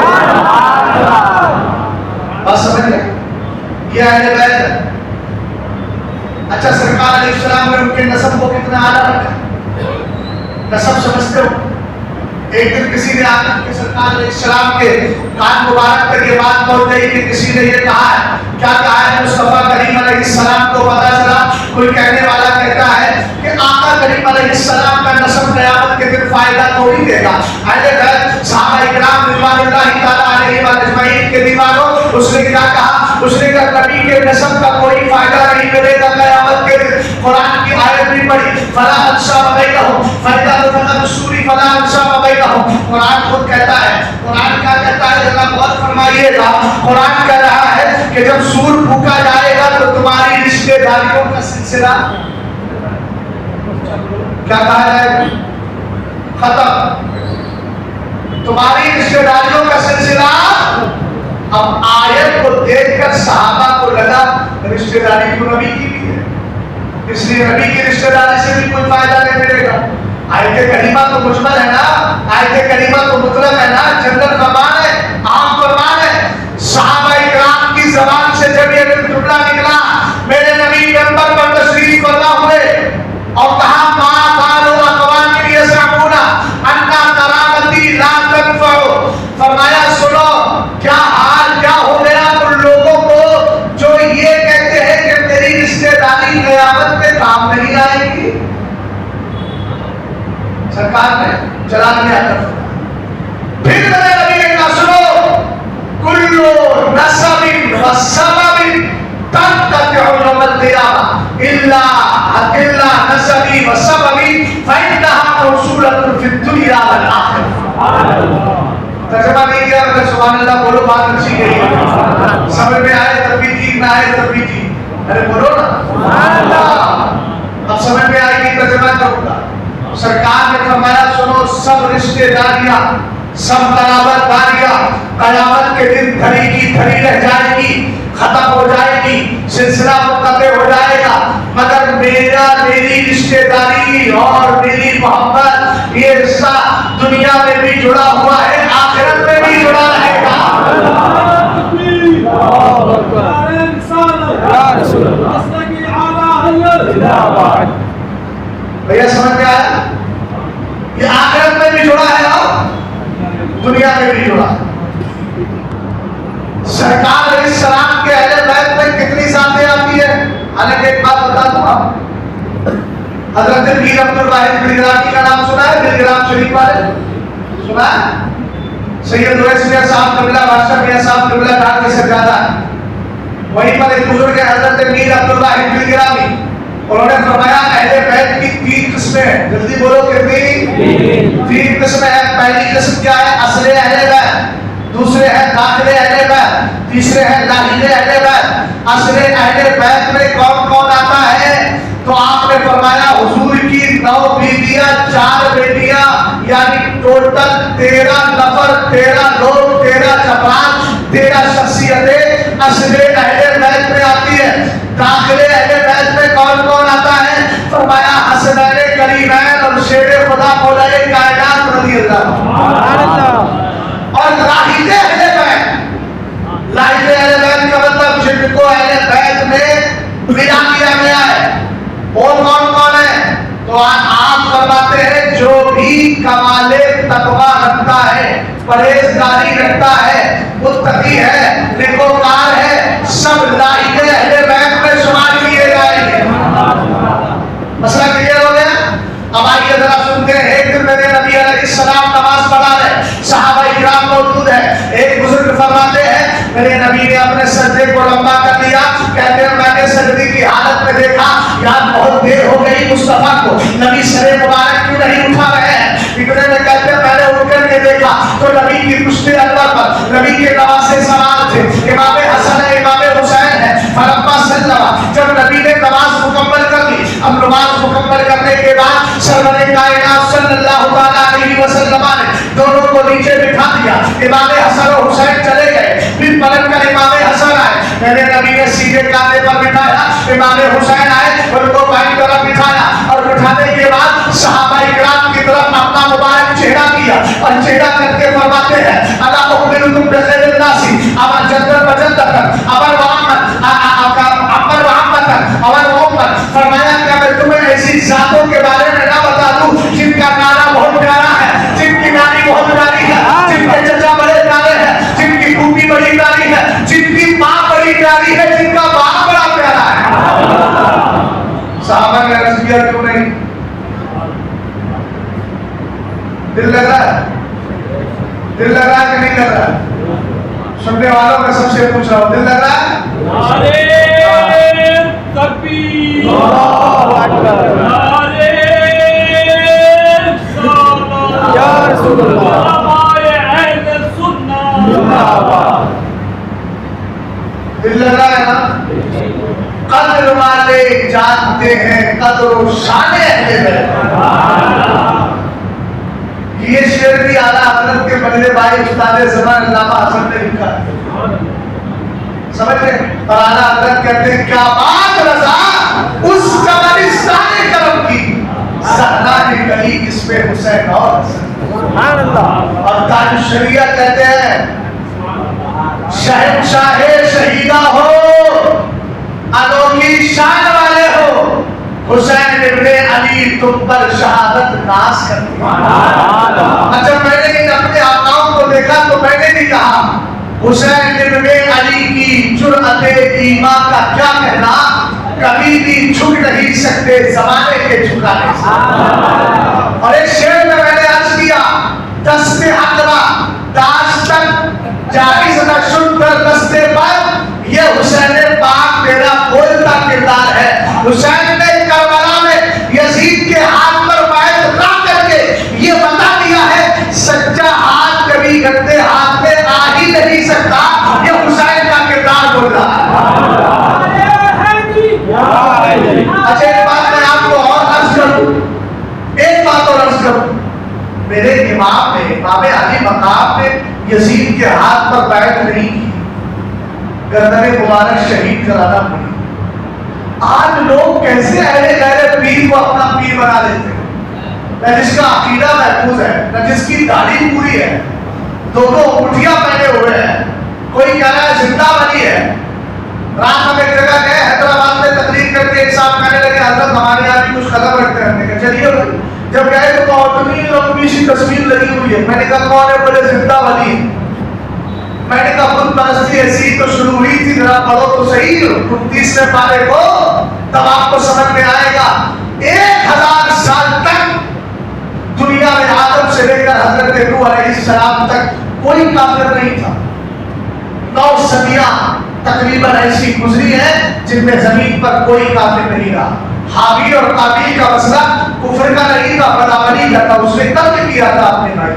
बस समझ गए? ये अहले बैत है। अच्छा, सरकार अलैहिस्सलाम ने उनके नस्ब को कितना आला रखा, नस्ब समझते हो? एक दिन किसी ने आकर के सरकार अलैहिस्सलाम के कान मुबारक पर ये बात पहुंच गई कि किसी ने ये कहा है। क्या कहा है? मुस्तफा करीम अलैहिस्सलाम को पता चला, कोई कहने वाला कहता है कि आका करीम अलैहिस्सलाम का नस्ब क़यामत के दिन फायदा थोड़ी देगा। अहले बैत सहाबा इकराम रिज़वानुल्लाहि ताला अलैहिम अजमईन के दीवानों, उसने क्या कहा? उसने कहा नबी के नस्ब का कोई फायदा नहीं मिलेगा क़यामत के दिन। कुरान की आयत भी पढ़ी, फला अंसाब बैनहुम फइज़ा नुफ़िख़ फ़िस्सूरी फला अंसाब बैनहुम। कुरान खुद कहता है, कुरान क्या कहता है जरा गौर फरमाइएगा। कुरान कह रहा है कि जब सूर फूंका जाएगा तो तुम्हारी रिश्तेदारियों का सिलसिला क्या कहा जाएगा? खत्म। तुम्हारी रिश्तेदारियों का सिलसिला। अब आयत को देखकर सहाबा को लगा रिश्तेदारी तो नबी की भी है, इसलिए नबी की रिश्तेदारी से भी कोई फायदा नहीं मिलेगा। आयत करीमा तो मुजमल है ना, आयत करीमा तो मुतलक है ना, जनरल फरमान है, आम फरमान है। सहाबा इकराम की जबान से जब ये जुमला निकला, मेरे नबी मिंबर पर तशरीफ फरमा हुए और कहा मा कालू अक़वामिन यसअमूना अन्ना करामती ला तनफ़उ। फरमाया सुनो, क्या हाल क्या हो गया उन लोगों को जो ये कहते हैं कि मेरी रिश्तेदारी क़यामत में काम नहीं आएगी। सरकार ने चलान में आता। फिर मेरे नबी ने कहा सुनो, कुल्लु नसबिन व सबबिन तंक़तिउ यौमल क़ियामह इल्ला नसबी व सबबी फइन्नहा मौसूलतुन फिद दुनिया वल आखिरह। तर्जुमा नहीं किया, अगर सुभान अल्लाह बोलो, बात अच्छी गई है, समझ में आए तब भी ठीक, ना आए तब भी ठीक। अरे बोलो ना सुभान अल्लाह। अब समझ में आएगी, तर्जुमा करूंगा। सरकार ने फरमाया सुनो, सब रिश्तेदारियां, सब कराबतदारियां क़यामत के दिन धरी की धरी रह जाएगी, खत्म हो जाएगी, सिलसिला मुक़त्ते हो जाएगा, मगर मेरी रिश्तेदारी और मेरी मोहब्बत, ये रिश्ता दुनिया में भी जुड़ा हुआ है, आखिरत में भी जुड़ा रहेगा। भैया समझ में आया? ये आखिरत में भी जुड़ा है और दुनिया में भी जुड़ा है। सरकार अलैहिस्सलाम के अहले बैत में कितनी जातें आती है? हालांकि एक बात बता दूं, हजरत मीर अब्दुल वाहिद बिलगिरामी का नाम सुना है? बिलगिराम शरीफ वाले सुना है? सैयद उवैस मियां साहब क़िबला, बादशाह मियां साहब क़िबला नाम के सरदादा है। वहीं पर एक बुजुर्ग है हजरत मीर अब्दुल वाहिद बिलगिरामी, उन्होंने फरमाया अहले बैत की 3 किस्में हैं। जल्दी बोलो कितनी? 3 किस्में हैं। पहली किस्म क्या है? असले अहले बैत, दूसरे हैं दाखिले अहले बैत, तीसरे हैं लाहिले अहले बैत। असले अहले बैत में कौन कौन आता है? तो आपने फरमाया हुजूर की 9 बीवियां, 4 बेटियां, यानी टोटल 13 नफर, 13 लोग, 13 जमात, 13 शख्सियतें असले अहले बैत में आती है। दाखिले अहले बैत में कौन कौन आता है? फरमाया हसनैन करीमैन और शेरे खुदा मौलाए कायनात रज़ी अल्लाह। और लाहिदे अहले बैत, लाहिदे अहले बैत का मतलब जिनको अहले बैत में मिला दिया गया है वो कौन कौन है? तो आप फरमाते हैं जो भी कमाले तकवा रखता है, परहेजगारी रखता है, मुत्तकी है, नेकोकार है, सब लाहिदे अहले बैत में शुमार किए जाएंगे। मसला क्लियर हो गया? अब आइए जरा सुनते हैं। एक दिन मेरे नबी अलैहिस्सलाम नमाज पढ़ा रहे, सहाबा इकराम मौजूद है। एक बुजुर्ग फरमाते हैं मेरे नबी ने अपने सजदे को लंबा कर लिया। कहते हैं मैंने सजदे की हालत में देखा यार बहुत देर हो गई, मुस्तफा को नबी सरे मुबारक क्यों नहीं उठा रहे हैं? इतने में कहते हैं मैंने उठ करके देखा तो नबी की पुश्ते अनवर पर नबी के नवासे सवार थे, इमाम हसन है, इमाम हुसैन है। फलम्मा सल्लमा, जब नबी ने नमाज मुकम्मल कर ली, अब नमाज मुकम्मल करने के बाद सरवरे कायनात सल्लल्लाहु अलैहि वसल्लम ने दोनों को नीचे बिठा दिया। इमाम हसन और हुसैन चले गए, फिर पलट कर इमाम हसन आए, मेरे नबी ने सीधे कांधे पर बिठाया। इमाम हुसैन आए, उनको बाईं तरफ बिठाया और बिठाने के बाद सहाबा इकराम की तरफ अपना मुबारक चेहरा किया और चेहरा करके फरमाते हैं अला उखबिरुकुम बिखैरिन नासी अमर जन्नत वजन्नत अमर फरमाया क्या मैं तुम्हें ऐसी जातों के बारे में ना बता दूं जिनका नारा बहुत प्यारा है, जिनकी नानी बहुत प्यारी है, जिनके चचा बड़े प्यारे हैं, जिनकी टूपी बड़ी प्यारी है, जिनकी माँ बड़ी प्यारी है, जिनका बाप बड़ा प्यारा है। साहबा ने अर्ज किया क्यों नहीं? दिल लग रहा है? दिल लग रहा है कि नहीं लग रहा है? सुनने वालों में सबसे पूछ रहा हूँ, दिल लग रहा है? तकबीर, या रसूल अल्लाह, दिल लग रहा है ना? कद्र वाले जानते हैं कद्र शाने अहले बैत। ये शेर भी आला हजरत के बदले भाई उस्ताद ज़मान अल्लामा हसन ने लिखा है, समझ रहे? और आला हजरत कहते हैं क्या बात रज़ा उस कब्रिस्तान करम की, ज़हरा ने कही इसमें हुसैन और सुभान अल्लाह। और ताज शरिया कहते हैं शहंशाहे शहीदा हो, अनोखी शान वाले हो, हुसैन इब्ने अली तुम पर शहादत नाज करती है। जब मैंने इन अपने आकाओं को देखा तो मैंने भी कहा हुसैन इब्ने अली की जुर्अते ईमान का क्या कहना, कभी भी झुक नहीं सकते जमाने के झुकाने से। और एक शेर में मैंने अर्ज किया दस्ते हकरा दास्तक जाहिज न शुद्ध दस्ते पर, ये हुसैन पाक तेरा बोलता किरदार है। हुसैन ने करबला में यजीद के हाथ पर बैत ला करके ये बता दिया है सच्चा हाथ कभी गंदे हाथ में आ ही नहीं सकता, ये हुसैन का किरदार बोल रहा है। अच्छा एक बात मैं आपको और अर्ज करूं, एक बात और अर्ज करूं, मेरे इमाम ने इमाम अली मकाम ने यजीद के हाथ पर बैत नहीं की, गर्दन मुबारक शहीद कराना पड़ी। आज लोग कैसे अहले गैर पीर को अपना पीर बना लेते हैं, न जिसका अकीदा महफूज है, न जिसकी दाढ़ी पूरी है, दोनों मुठियां पहने हुए हैं, कोई कह रहा है जिंदा बनी है। रात हम एक जगह गए हैदराबाद में तकरीर करके एक साहब कहने लगे हजरत हमारे यहाँ भी कुछ कदम रखते हैं। हमने कहा चलिए भाई। जब गए तो कौतमी लंबी सी तस्वीर लगी हुई है। मैंने कहा कौन है? बोले जिंदा बनी। मैंने कहा खुद परस्ती ऐसी तो शुरू हुई थी, जरा पढ़ो तो सही 29वें पारे को, तब आपको समझ में आएगा। 1000 साल तक दुनिया में आदम से लेकर हजरत नूह अलैहिस्सलाम तक कोई काफिर नहीं था। 9 सदियां तकरीबन ऐसी गुजरी है जिनमें जमीन पर कोई काफिर नहीं रहा। हाबील और काबील का मसला कुफ्र का नहीं था, बराबरी का था, उसने तर्क किया था अपने भाई,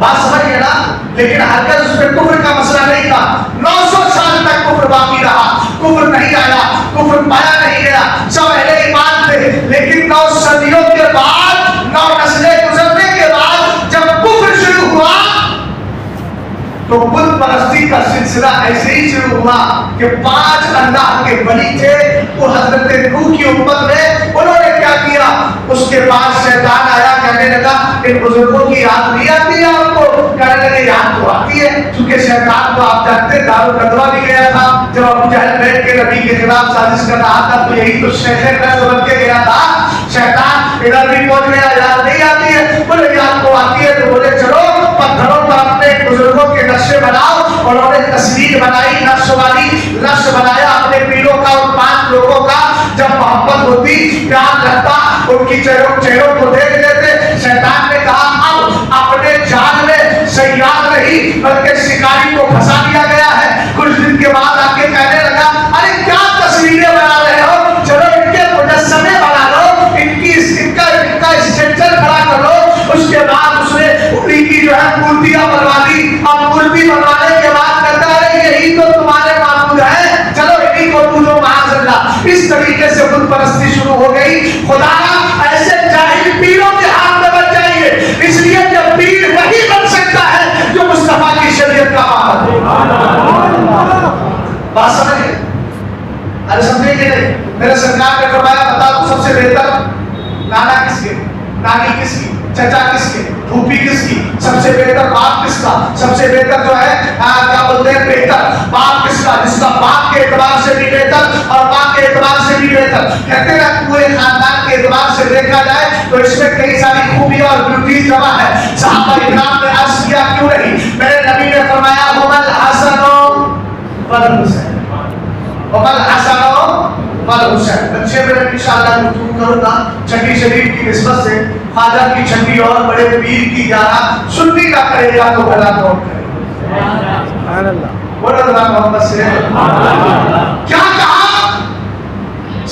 बात समझिए ना। लेकिन हरकत उसमें कुफ्र का मसला नहीं था। 900 साल तक कुफ्र बाकी रहा, कुफ्र नहीं आया, कुफ्र पाया नहीं गया, सब अहले ईमान थे। लेकिन 9 सदियों के बाद, 9 नस्लें गुजरने के बाद जब कुफ्र शुरू हुआ तो बुद्ध बुत परस्ती का सिलसिला ऐसे ही शुरू हुआ कि 5 अल्लाह के वली थे, वो हजरत नूह की उम्मत में, उन्होंने क्या किया, उसके बाद शैतान आया, कहने लगा इन बुजुर्गों की याद नहीं आती है आपको? कहने लगे याद तो आती है, क्योंकि शैतान को आप जानते हैं दारुल कदवा भी गया था, जब अबू जहल बैठ के नबी के खिलाफ साजिश कर रहा था, तो यही तो शैतान का समझ के गया था। शैतान इधर भी पहुंच गया, याद नहीं आती है? बोले याद तो आती है। तो बोले चलो पत्थरों पर अपने बुजुर्गों के नक्शे बनाओ, और उन्होंने तस्वीर बनाई, नक्श वाली नक्श बनाया अपने पीरों का, उन 5 लोगों का। जब मोहब्बत होती, प्यार लगता, उनकी चेहरों को देख लेते। शैतान ने कहा अब अपने जाल में सयाद नहीं बल्कि शिकारी को फंसा दिया गया है। कुछ दिन के बाद आके कहने लगा अरे क्या तस्वीरें बना रहे हो, चलो इनके मुजस्समे बना लो, इनका स्ट्रक्चर खड़ा कर लो। उसके बाद उसने उन्हीं की जो है मूर्तियां बनवा दी। अब मूर्ति बनवाने के बाद कहता है यही तो तुम्हारे माबूद है, चलो इन्हीं को पूजो माअज़ल्लाह। इस तरीके से बुत परस्ती शुरू हो गई। खुदा ऐसे जाहिल पीरों के हाथ में बच जाएंगे, इसलिए कि पीर वही बन सकता है जो मुस्तफा की शरीयत का पाबंद है। बात समझिए? अरे समझे कि नहीं? मेरे सरकार ने फरमाया बता दो सबसे बेहतर नाना किसके, नानी किसकी, चचा किसके, फूफी किसकी, सबसे बेहतर बाप किसका, सबसे बेहतर जो है क्या बोलते हैं बेहतर बाप किसका, जिसका बाप के एतबार से भी बेहतर और माँ के एतबार से भी बेहतर। कहते हैं पूरे खानदान के एतबार से देखा जाए तो इसमें कई सारी खूबियां और ब्यूटी जमा है। सहाबा इकराम ने अर्ज किया क्यों नहीं? मेरे नबी ने फरमाया हुमल हसनो वल हुसैन, हुमल हसनो वल हुसैन। 6 मिनट इंशाअल्लाह गुफ्तगू करूंगा छठी शरीफ की निस्बत से, ख्वाजा की छठी और बड़े पीर की 11 सुन्नी का करेगा तो भला कौन करेगा? बोलो जनाब मोहम्मद से क्या कहा?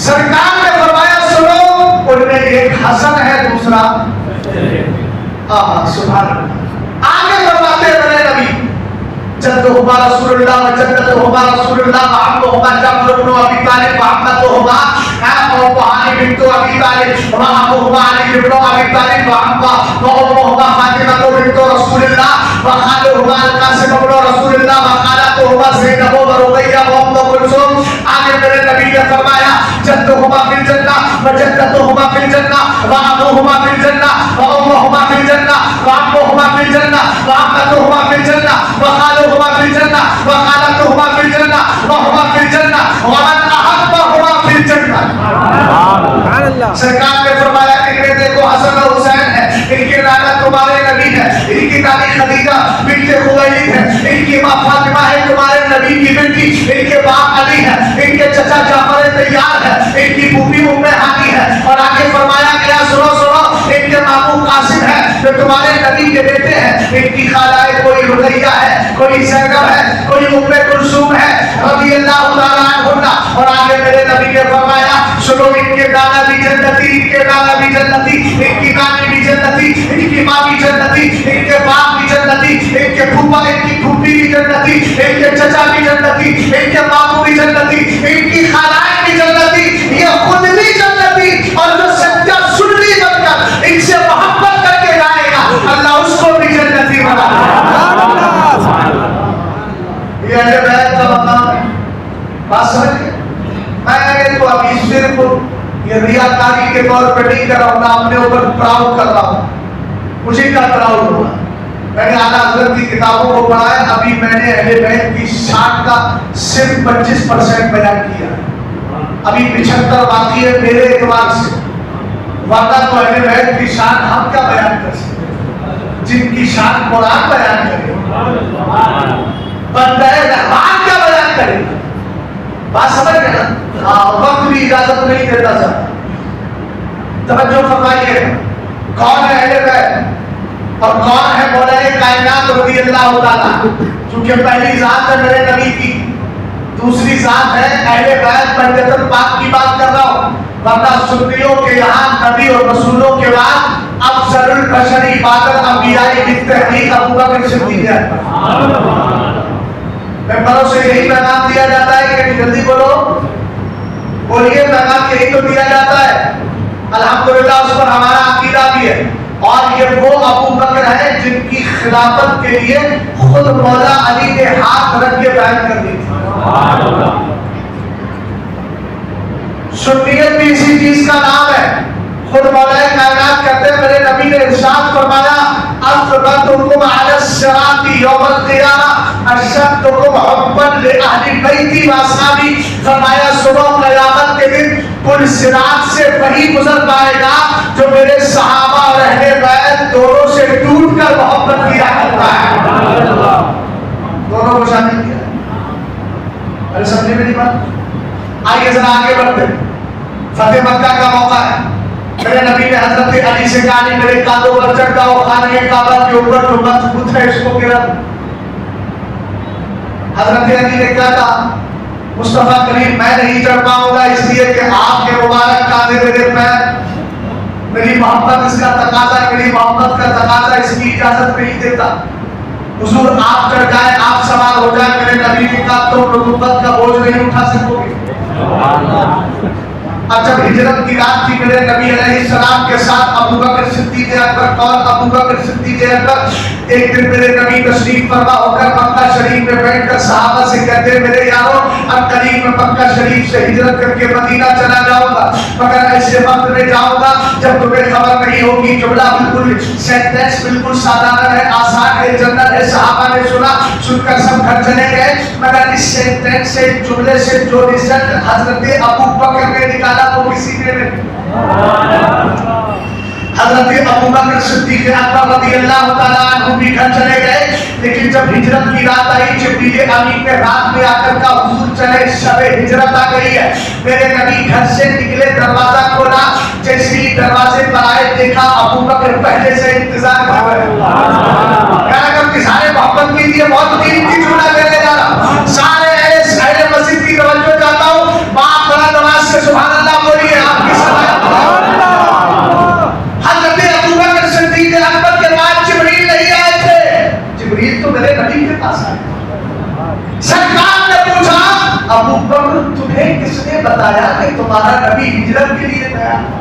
सरकार ने फरमाया सुनो, उनमें एक हसन है, दूसरा सुभान अल्लाह। आगे फरमाते बने नबी जद्दुहुमा रसूलुल्लाह व जद्दतुहुमा रसूलुल्लाह व अम्मुहुमा जअफर इब्न अबी तालिब व अम्मतुहुमा हानी बिन्त अबी तालिब व अम्मुहुमा अली इब्न अबी तालिब व अम्मुहुमा फातिमा बिन्त रसूलुल्लाह व खालुहुमा अल-कासिम इब्न रसूलुल्लाह व खालतुहुमा ज़ैनब व रुक़ैया व उम्म कुलसूम। आगे मेरे नबी ने फरमाया जद्दुहुमा फिल जन्नह व जद्दतुहुमा फिल जन्नह व अबूहुमा फिल जन्नह व उम्मुहुमा फिल जन्नह व अम्मुहुमा फिल जन्नह व अम्मतुहुमा फिल जन्नह व खालुहुमा फिल जन्नह व खालतुहुमा फिल जन्नह व हुमा फिल जन्नह व मन अहब्बहुमा फिल जन्नह। सुभान अल्लाह। सरकार ने फरमाया इनमें देखो हसन और हुसैन है, इनके नाना तुम्हारे नबी है, इनकी नानी खदीजा बिन्त खुवैलिद है, इनकी मां फातिमा है तुम्हारे नबी की बेटी, इनके बाप अली है, इनके चचा जाफर तैयार है, इनकी फूफी उम्मे हानी है। और आगे फरमाया गया सुनो सुनो, इनके मामू कासिम है जो तुम्हारे नबी के बेटे हैं, इनकी खालाए कोई रुकैया है, कोई ज़ैनब है, कोई उम्मे कुलसूम है रज़ी अल्लाह तआला अन्हा। और आगे मेरे नबी ने फरमाया सुनो इनके नाना भी जन्नती, इनके नाना भी जन्नती, इनकी नानी भी जन्नती, इनकी माँ भी जन्नती, इनके बाप भी जन्नती, इनके फूफा इनकी फूफी भी जन्नती, इनके चचा भी जन्नती, इनके मामू भी जन्नती, इनकी खालाएं भी जन्नती, ये खुद भी जन्नती। और जो सच्चा सुन्नी बनकर इनसे मोहब्बत करके जाएगा अल्लाह उसको भी जन्नती बना देगा। ये अहले बैत का मकाम है। बात समझ? मैं तो अभी सिर्फ ये रियाकारी के तौर पर नहीं कर रहा हूँ, मैं अपने ऊपर प्राउड कर रहा हूँ, मुझे क्या प्राउड होगा। मैंने आला हज़रत की किताबों को पढ़ा है, अभी मैंने अहले बैत की शान का सिर्फ 25% बयान किया है, अभी 75 बाकी है मेरे एतबार से। वरना तो अहले बैत की शान हम क्या बयान कर सकते, जिनकी शान कुरान बयान करे, बंदे रहमान क्या बयान करेगा। बात समझ गए ना? वक्त भी इजाजत नहीं देता था। तवज्जो फरमाइए, कौन है अहले बैत और कौन है मौलाए कायनात रज़ी अल्लाह तआला। क्योंकि पहली जात है मेरे नबी की, दूसरी जात है अहले बैत पंजतन पाक की बात कर रहा हूँ। वरना सुन्नियों के यहाँ नबी और रसूलों के बाद अफजलुल बशर इबादत अंबियाए बित्तहकीक अबू बकर सिद्दीक़ है। मेंबरों से यही पैगाम दिया जाता है कि जल्दी बोलो, बोलिए, पैगाम यही तो दिया जाता है। अल्हम्दुलिल्लाह उस पर हमारा अकीदा भी है और ये वो अबू बकर है जिनकी खिलाफत के लिए खुद मौला अली ने हाथ रख के बैन कर दी थी। सुन्नियत भी इसी चीज का नाम है। खुद मौला कायनात कहते हैं मेरे नबी ने इरशाद फरमाया अफ़बतुकुम अला सिराती यौमल क़ियामह अशद्दुकुम हुब्बन लि अहली बैती व असहाबी। फरमाया सुबह क़यामत के दिन पुल सिरात से वही गुजर पाएगा जो मेरे सहाबा और अहले बैत दोनों से टूटकर मोहब्बत किया करता है। दोनों को शामिल किया। अरे समझे मेरी बात? आइए जरा आगे बढ़ते। फतेह मक्का का मौका है। मेरे नबी ने हजरत अली से कहा नहीं मेरे कांधों पर चढ़ जाओ, खाने काबा के ऊपर जो मजबूत है इसको गिरा। हजरत अली ने क्या कहा मुस्तफा करीम मैं नहीं चढ़ पाऊंगा इसलिए कि आपके मुबारक कांधे मेरे पैर, मेरी मोहब्बत इसका तकाजा, मेरी मोहब्बत का तकाजा इसकी इजाजत नहीं देता। हुजूर आप चढ़ जाए, आप सवार हो जाए। मेरे नबी ने कहा तुम नबुव्वत का बोझ नहीं उठा सकोगे। अब जब हिजरत की रात थी मेरे नबी अलैहिस्सलाम के साथ अबू बकर सिद्दीक़ अकबर और अबू बकर सिद्दीक़ अकबर एक दिन मेरे नबी तशरीफ फरमा होकर मक्का शरीफ में बैठकर सहाबा से कहते मेरे यारों अब करीब में मक्का शरीफ से हिजरत करके मदीना चला जाऊंगा, मगर ऐसे वक्त में जाऊंगा जब तुम्हें खबर नहीं होगी। जुमला बिल्कुल सेंटेंस बिल्कुल साधारण है, आसान है, जनरल है। सहाबा ने सुना, सुनकर सब घर चले गए, मगर इस सेंटेंस से जुमले से जो रिजल्ट हजरत अबू बकर ने निकाला वो किसी ने नहीं। हजरत अबू बकर सिद्दीक़ अकबर रज़ियल्लाहु ताला अन्हु भी घर चले गए, लेकिन जब हिजरत की रात आई जिब्रील अमीन ने रात में आकर का हुजूर चले शबे हिजरत आ गई है। मेरे नबी घर से निकले, दरवाजा खोला, जैसे ही दरवाजे पर आए देखा अबू बकर पहले से इंतजार कर रहे हैं। क्या करके सारे मोहब्बत कीजिए, बहुत कीमती जुमला कहने जा रहा। सारे अहले मस्जिद की तवज्जो चाहता हूं, बाप बड़ा नमाज से सुभान अल्लाह बोलिए। आपकी सलाह हजरत अबू बकर सिद्दीक़ अकबर के बाद जिब्रील नहीं आए थे, जिब्रील तो मेरे नबी के पास आए। सरकार ने पूछा अबू बकर तुम्हें किसने बताया कि तुम्हारा नबी हिजरत के लिए तैयार है?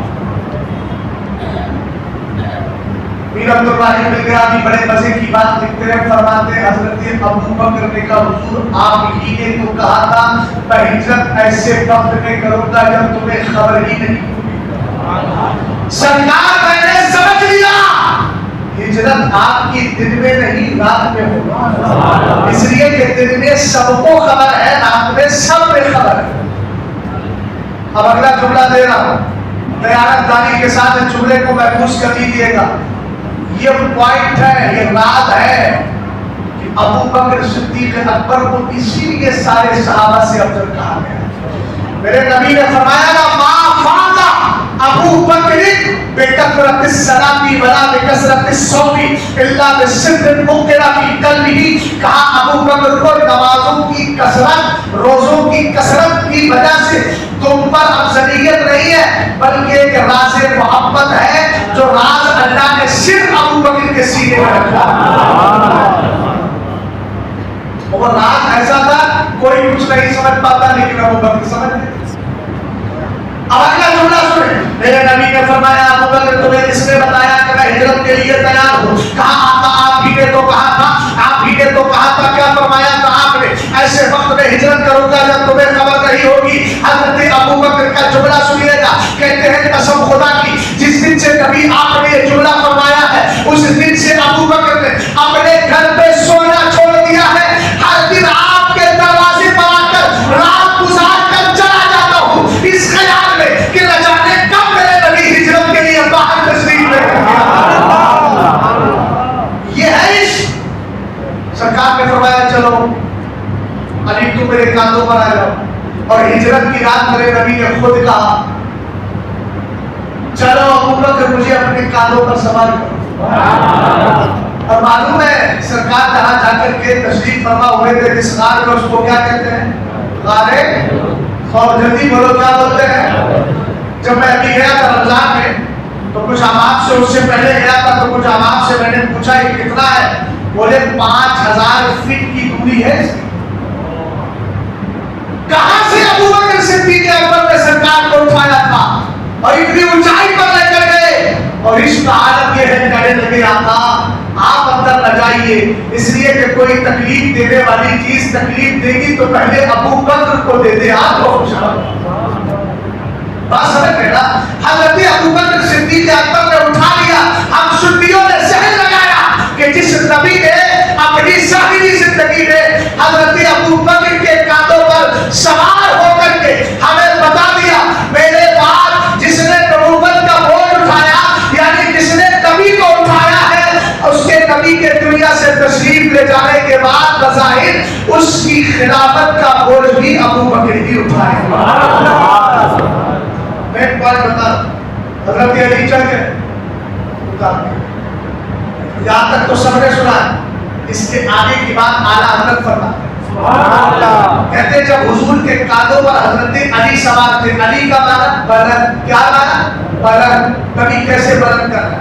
मीर अब्दुल्लाह इब्न गिरामी बड़े मजे की बात लिखते हैं, फरमाते हैं हजरत अबू बकर ने कहा हुजूर आप ही ने तो कहा था मैं हिजरत ऐसे वक्त में करूंगा जब तुम्हें खबर ही नहीं होगी। सरकार मैंने समझ लिया हिजरत आपकी दिन में नहीं रात में होगा, इसलिए कि दिन में सबको खबर है, रात में सब में खबर है। अब अगला जुमला दे रहा हूं, दयानतदारी के साथ जुमले को महफूज कर लीजिएगा। ये पॉइंट है, ये राज है कि अबू बकर सिद्दीक़ अकबर को इसीलिए सारे सहाबा से अफजल कहा गया। मेरे नबी ने फरमाया ना मा फादा अबू बकर बिकसरत सलाती वला बिकसरत सौमी इल्ला बिसिद्दिन मुक़रा फी कल्बिही। कहा अबू बकर को नमाजों की कसरत, रोजों की कसरत की वजह से तुम पर अफजलियत नहीं है, बल्कि एक राज़े मोहब्बत है जो राज अल्लाह ने सिर्फ अबू बकर के सीने में रखा। वो राज ऐसा था कोई कुछ नहीं समझ पाता, लेकिन अबू बकर समझ गए। अब अगला जुमला सुने, मेरे नबी ने फरमाया अबू बकर तुम्हें किसने बताया कि मैं हिजरत के लिए तैयार हूं? कहा आका आप ही ने तो कहा था, आप ही ने तो कहा था। क्या फरमाया था आपने? ऐसे वक्त में हिजरत करूंगा जब तुम्हें खबर नहीं होगी। हजरत अबू बकर का जुमला सुनिएगा, कहते हैं कसम खुदा की जिस दिन से नबी आपने ये जुमला फरमाया है उस दिन से अबू बकर ने अपने घर पे सोना छोड़ दिया है। हर दिन आपके दरवाजे पर आकर रात गुजार कर चला जाता हूं इस ख्याल में कि न जाने कब मेरे नबी हिजरत के लिए बाहर तशरीफ लेकर ये है इश्क। सरकार ने फरमाया चलो अली तुम मेरे कांधों पर आ जाओ, और हिजरत की रात मेरे नबी ने खुद कहा चलो अबू बकर मुझे अपने कांधों पर सवार करो। और मालूम है सरकार जहां जाकर के तशरीफ फरमा हुए थे जिस गार में उसको क्या कहते हैं? गारे। और जल्दी बोलो क्या बोलते हैं? जब मैं अभी गया था रमजान में तो कुछ अहबाब से, उससे पहले गया था तो कुछ अहबाब से मैंने पूछा ये कितना है? बोले 5000 फीट की दूरी है इसकी। कहां से अबू बकर सिद्दीक़ अकबर ने सरकार को उठाया था और इतनी ऊंचाई पर लेकर गए और इसका आलम यह है, कहने लगे आका आप अंदर न जाइए, इसलिए कि कोई तकलीफ देने वाली चीज तकलीफ देगी तो पहले अबू बकर को दे दे, आपको बात समझ में ना। हजरत अबू बकर सिद्दीक अकबर ने उठा लिया। हम सुन्नियों ने जहन लगाया कि जिस नबी ने अपनी साहिरी जिंदगी में हजरत अबू बकर के कांधों पर सवार होकर के हमें बता दिया, मेरे बाद जिसने नबूवत का बोझ उठाया, यानी जिसने नबी को उठाया है, उसके नबी के दुनिया से तशरीफ ले जाने के बाद बज़ाहिर उसकी खिलाफत का बोझ भी अबू बकर ही उठाएगा। मैं एक बात बता, हजरत अली चल गए, यहाँ तक तो सबने सुना, इसके आगे की बात आला हजरत फरमाते कहते जब हुजूर के कांधों पर हजरत अली सवार थे, अली का माना बलन, क्या माना बलन, कभी कैसे बलन करना।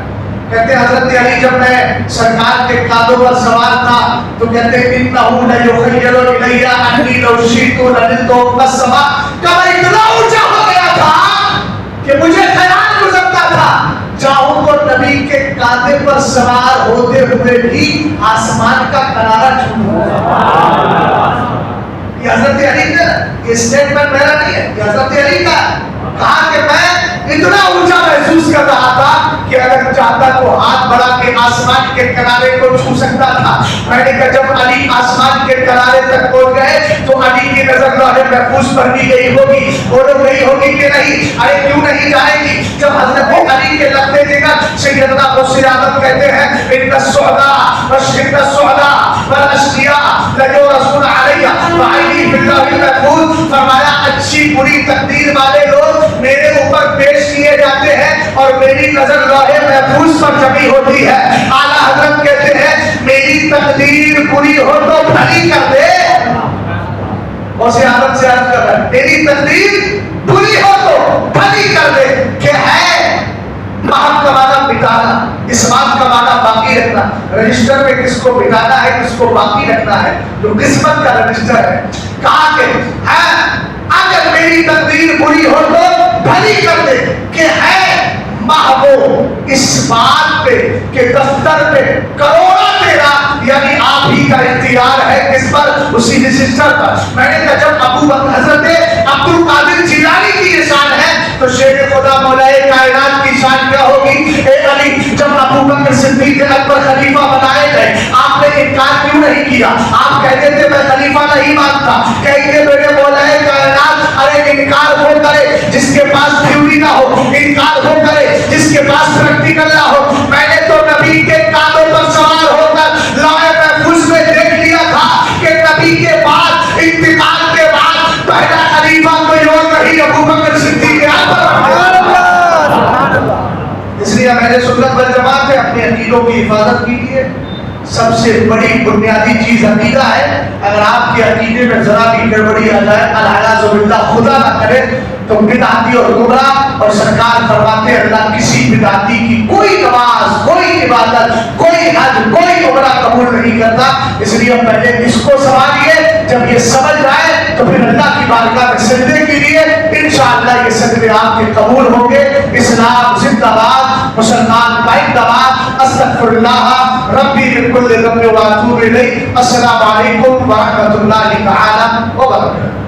कहते हजरत अली जब मैं सरकार के कांधों पर सवार था तो कहते इन्नहु ला युखय्यलु इलैया अन्नी लौ शि'तु लनिलतु बस्समा, कब इतना ऊंचा हो गया था कि मुझे ख्याल गुजरता था चाहूं तो नबी के कांधे पर सवार होते हुए भी आसमान का किनारा छूऊं। ये हजरत अली का ये स्टेटमेंट मेरा नहीं है, ये हजरत अली का कहा कि मैं इतना ऊंचा महसूस कर रहा था कि अगर चाहता तो हाथ बढ़ा के आसमान के किनारे को छू सकता था। मैंने कहा जब अली आसमान के किनारे तक पहुंच गए तो अली की नजर लौहे महफूज पर भी गई होगी, बोलो गई होगी कि नहीं? अरे क्यों नहीं जाएगी? जब हजरत अली के लगते जिगर सैयदना गौसे आजम कहते हैं इन्ना सुहदा वशिद्दा सुहदा वल अशकिया लजो रसूल अलैया वाइदी बिल्लाहि महफूज, फरमाया अच्छी बुरी तकदीर वाले लोग मेरे ऊपर पेश किए जाते हैं और मेरी नजर लौहे महफूज पर जमी होती है। आला हजरत कहते हैं मेरी तकदीर बुरी हो तो भली कर दे, गौसे आजम से अर्ज कर रहा है मेरी तकदीर बुरी हो तो भली कर दे, कि है महब का माना मिटाना, इस बात का माना बाकी रखना। रजिस्टर में किसको मिटाना है, किसको बाकी रखना है, जो किस्मत का रजिस्टर है। कहा कि है अगर मेरी तकदीर बुरी हो तो भली कर दे, कि है महबूब इस बात पे कि दफ्तर पे करोड़ा तेरा, यानी आप ही का इख्तियार है किस पर, उसी रजिस्टर पर। मैंने कहा जब अबू बकर हजरत अब्दुल कादिर जिलानी की ये शान है तो शेर खुदा मौलाए कायनात की शान क्या होगी? ए अली, जब अबू बकर सिद्दीक अकबर खलीफा बनाए गए आपने इनकार क्यों नहीं किया? आप कहते थे मैं खलीफा नहीं मानता, कहते मेरे मौलाए कायनात, अरे इनकार वो करे जिसके पास थ्योरी ना हो, इनकार वो करे जिसके पास प्रैक्टिकल ना हो। मैंने तो नबी के कांधों पर सवार होकर लौहे महफूज में देख लिया था कि नबी के बाद इंतकाल के बाद पहला खलीफा कोई और नहीं अबू बकर सिद्दीक अकबर। इसलिए मैंने सुन्नत वल जमात है अपने अकीदों की हिफाजत कीजिए। सबसे बड़ी बुनियादी चीज अकीदा है। अगर आपके अकीदे में जरा भी गड़बड़ी आ जाए, अल्लाह खुदा ना करे, तो बिदअती और गुमराह। और सरकार फरमाते अल्लाह किसी बिदअती की कोई नमाज, कोई इबादत, कोई हज, कोई उम्रा कबूल नहीं करता। इसलिए पहले इसको संभालिए, जब ये समझ जाए तो फिर अल्लाह की बारगाह में सजदे कीजिए, इंशाअल्लाह ये सजदे आपके कबूल होंगे। इस्लाम जिंदाबाद, मुसलमान जिंदाबाद। अस्तगफिरुल्लाह रब्बी मिन कुल्लि ज़ंबिन व अतूबु इलैह। अस्सलामु अलैकुम व रहमतुल्लाहि तआला व बरकातहू।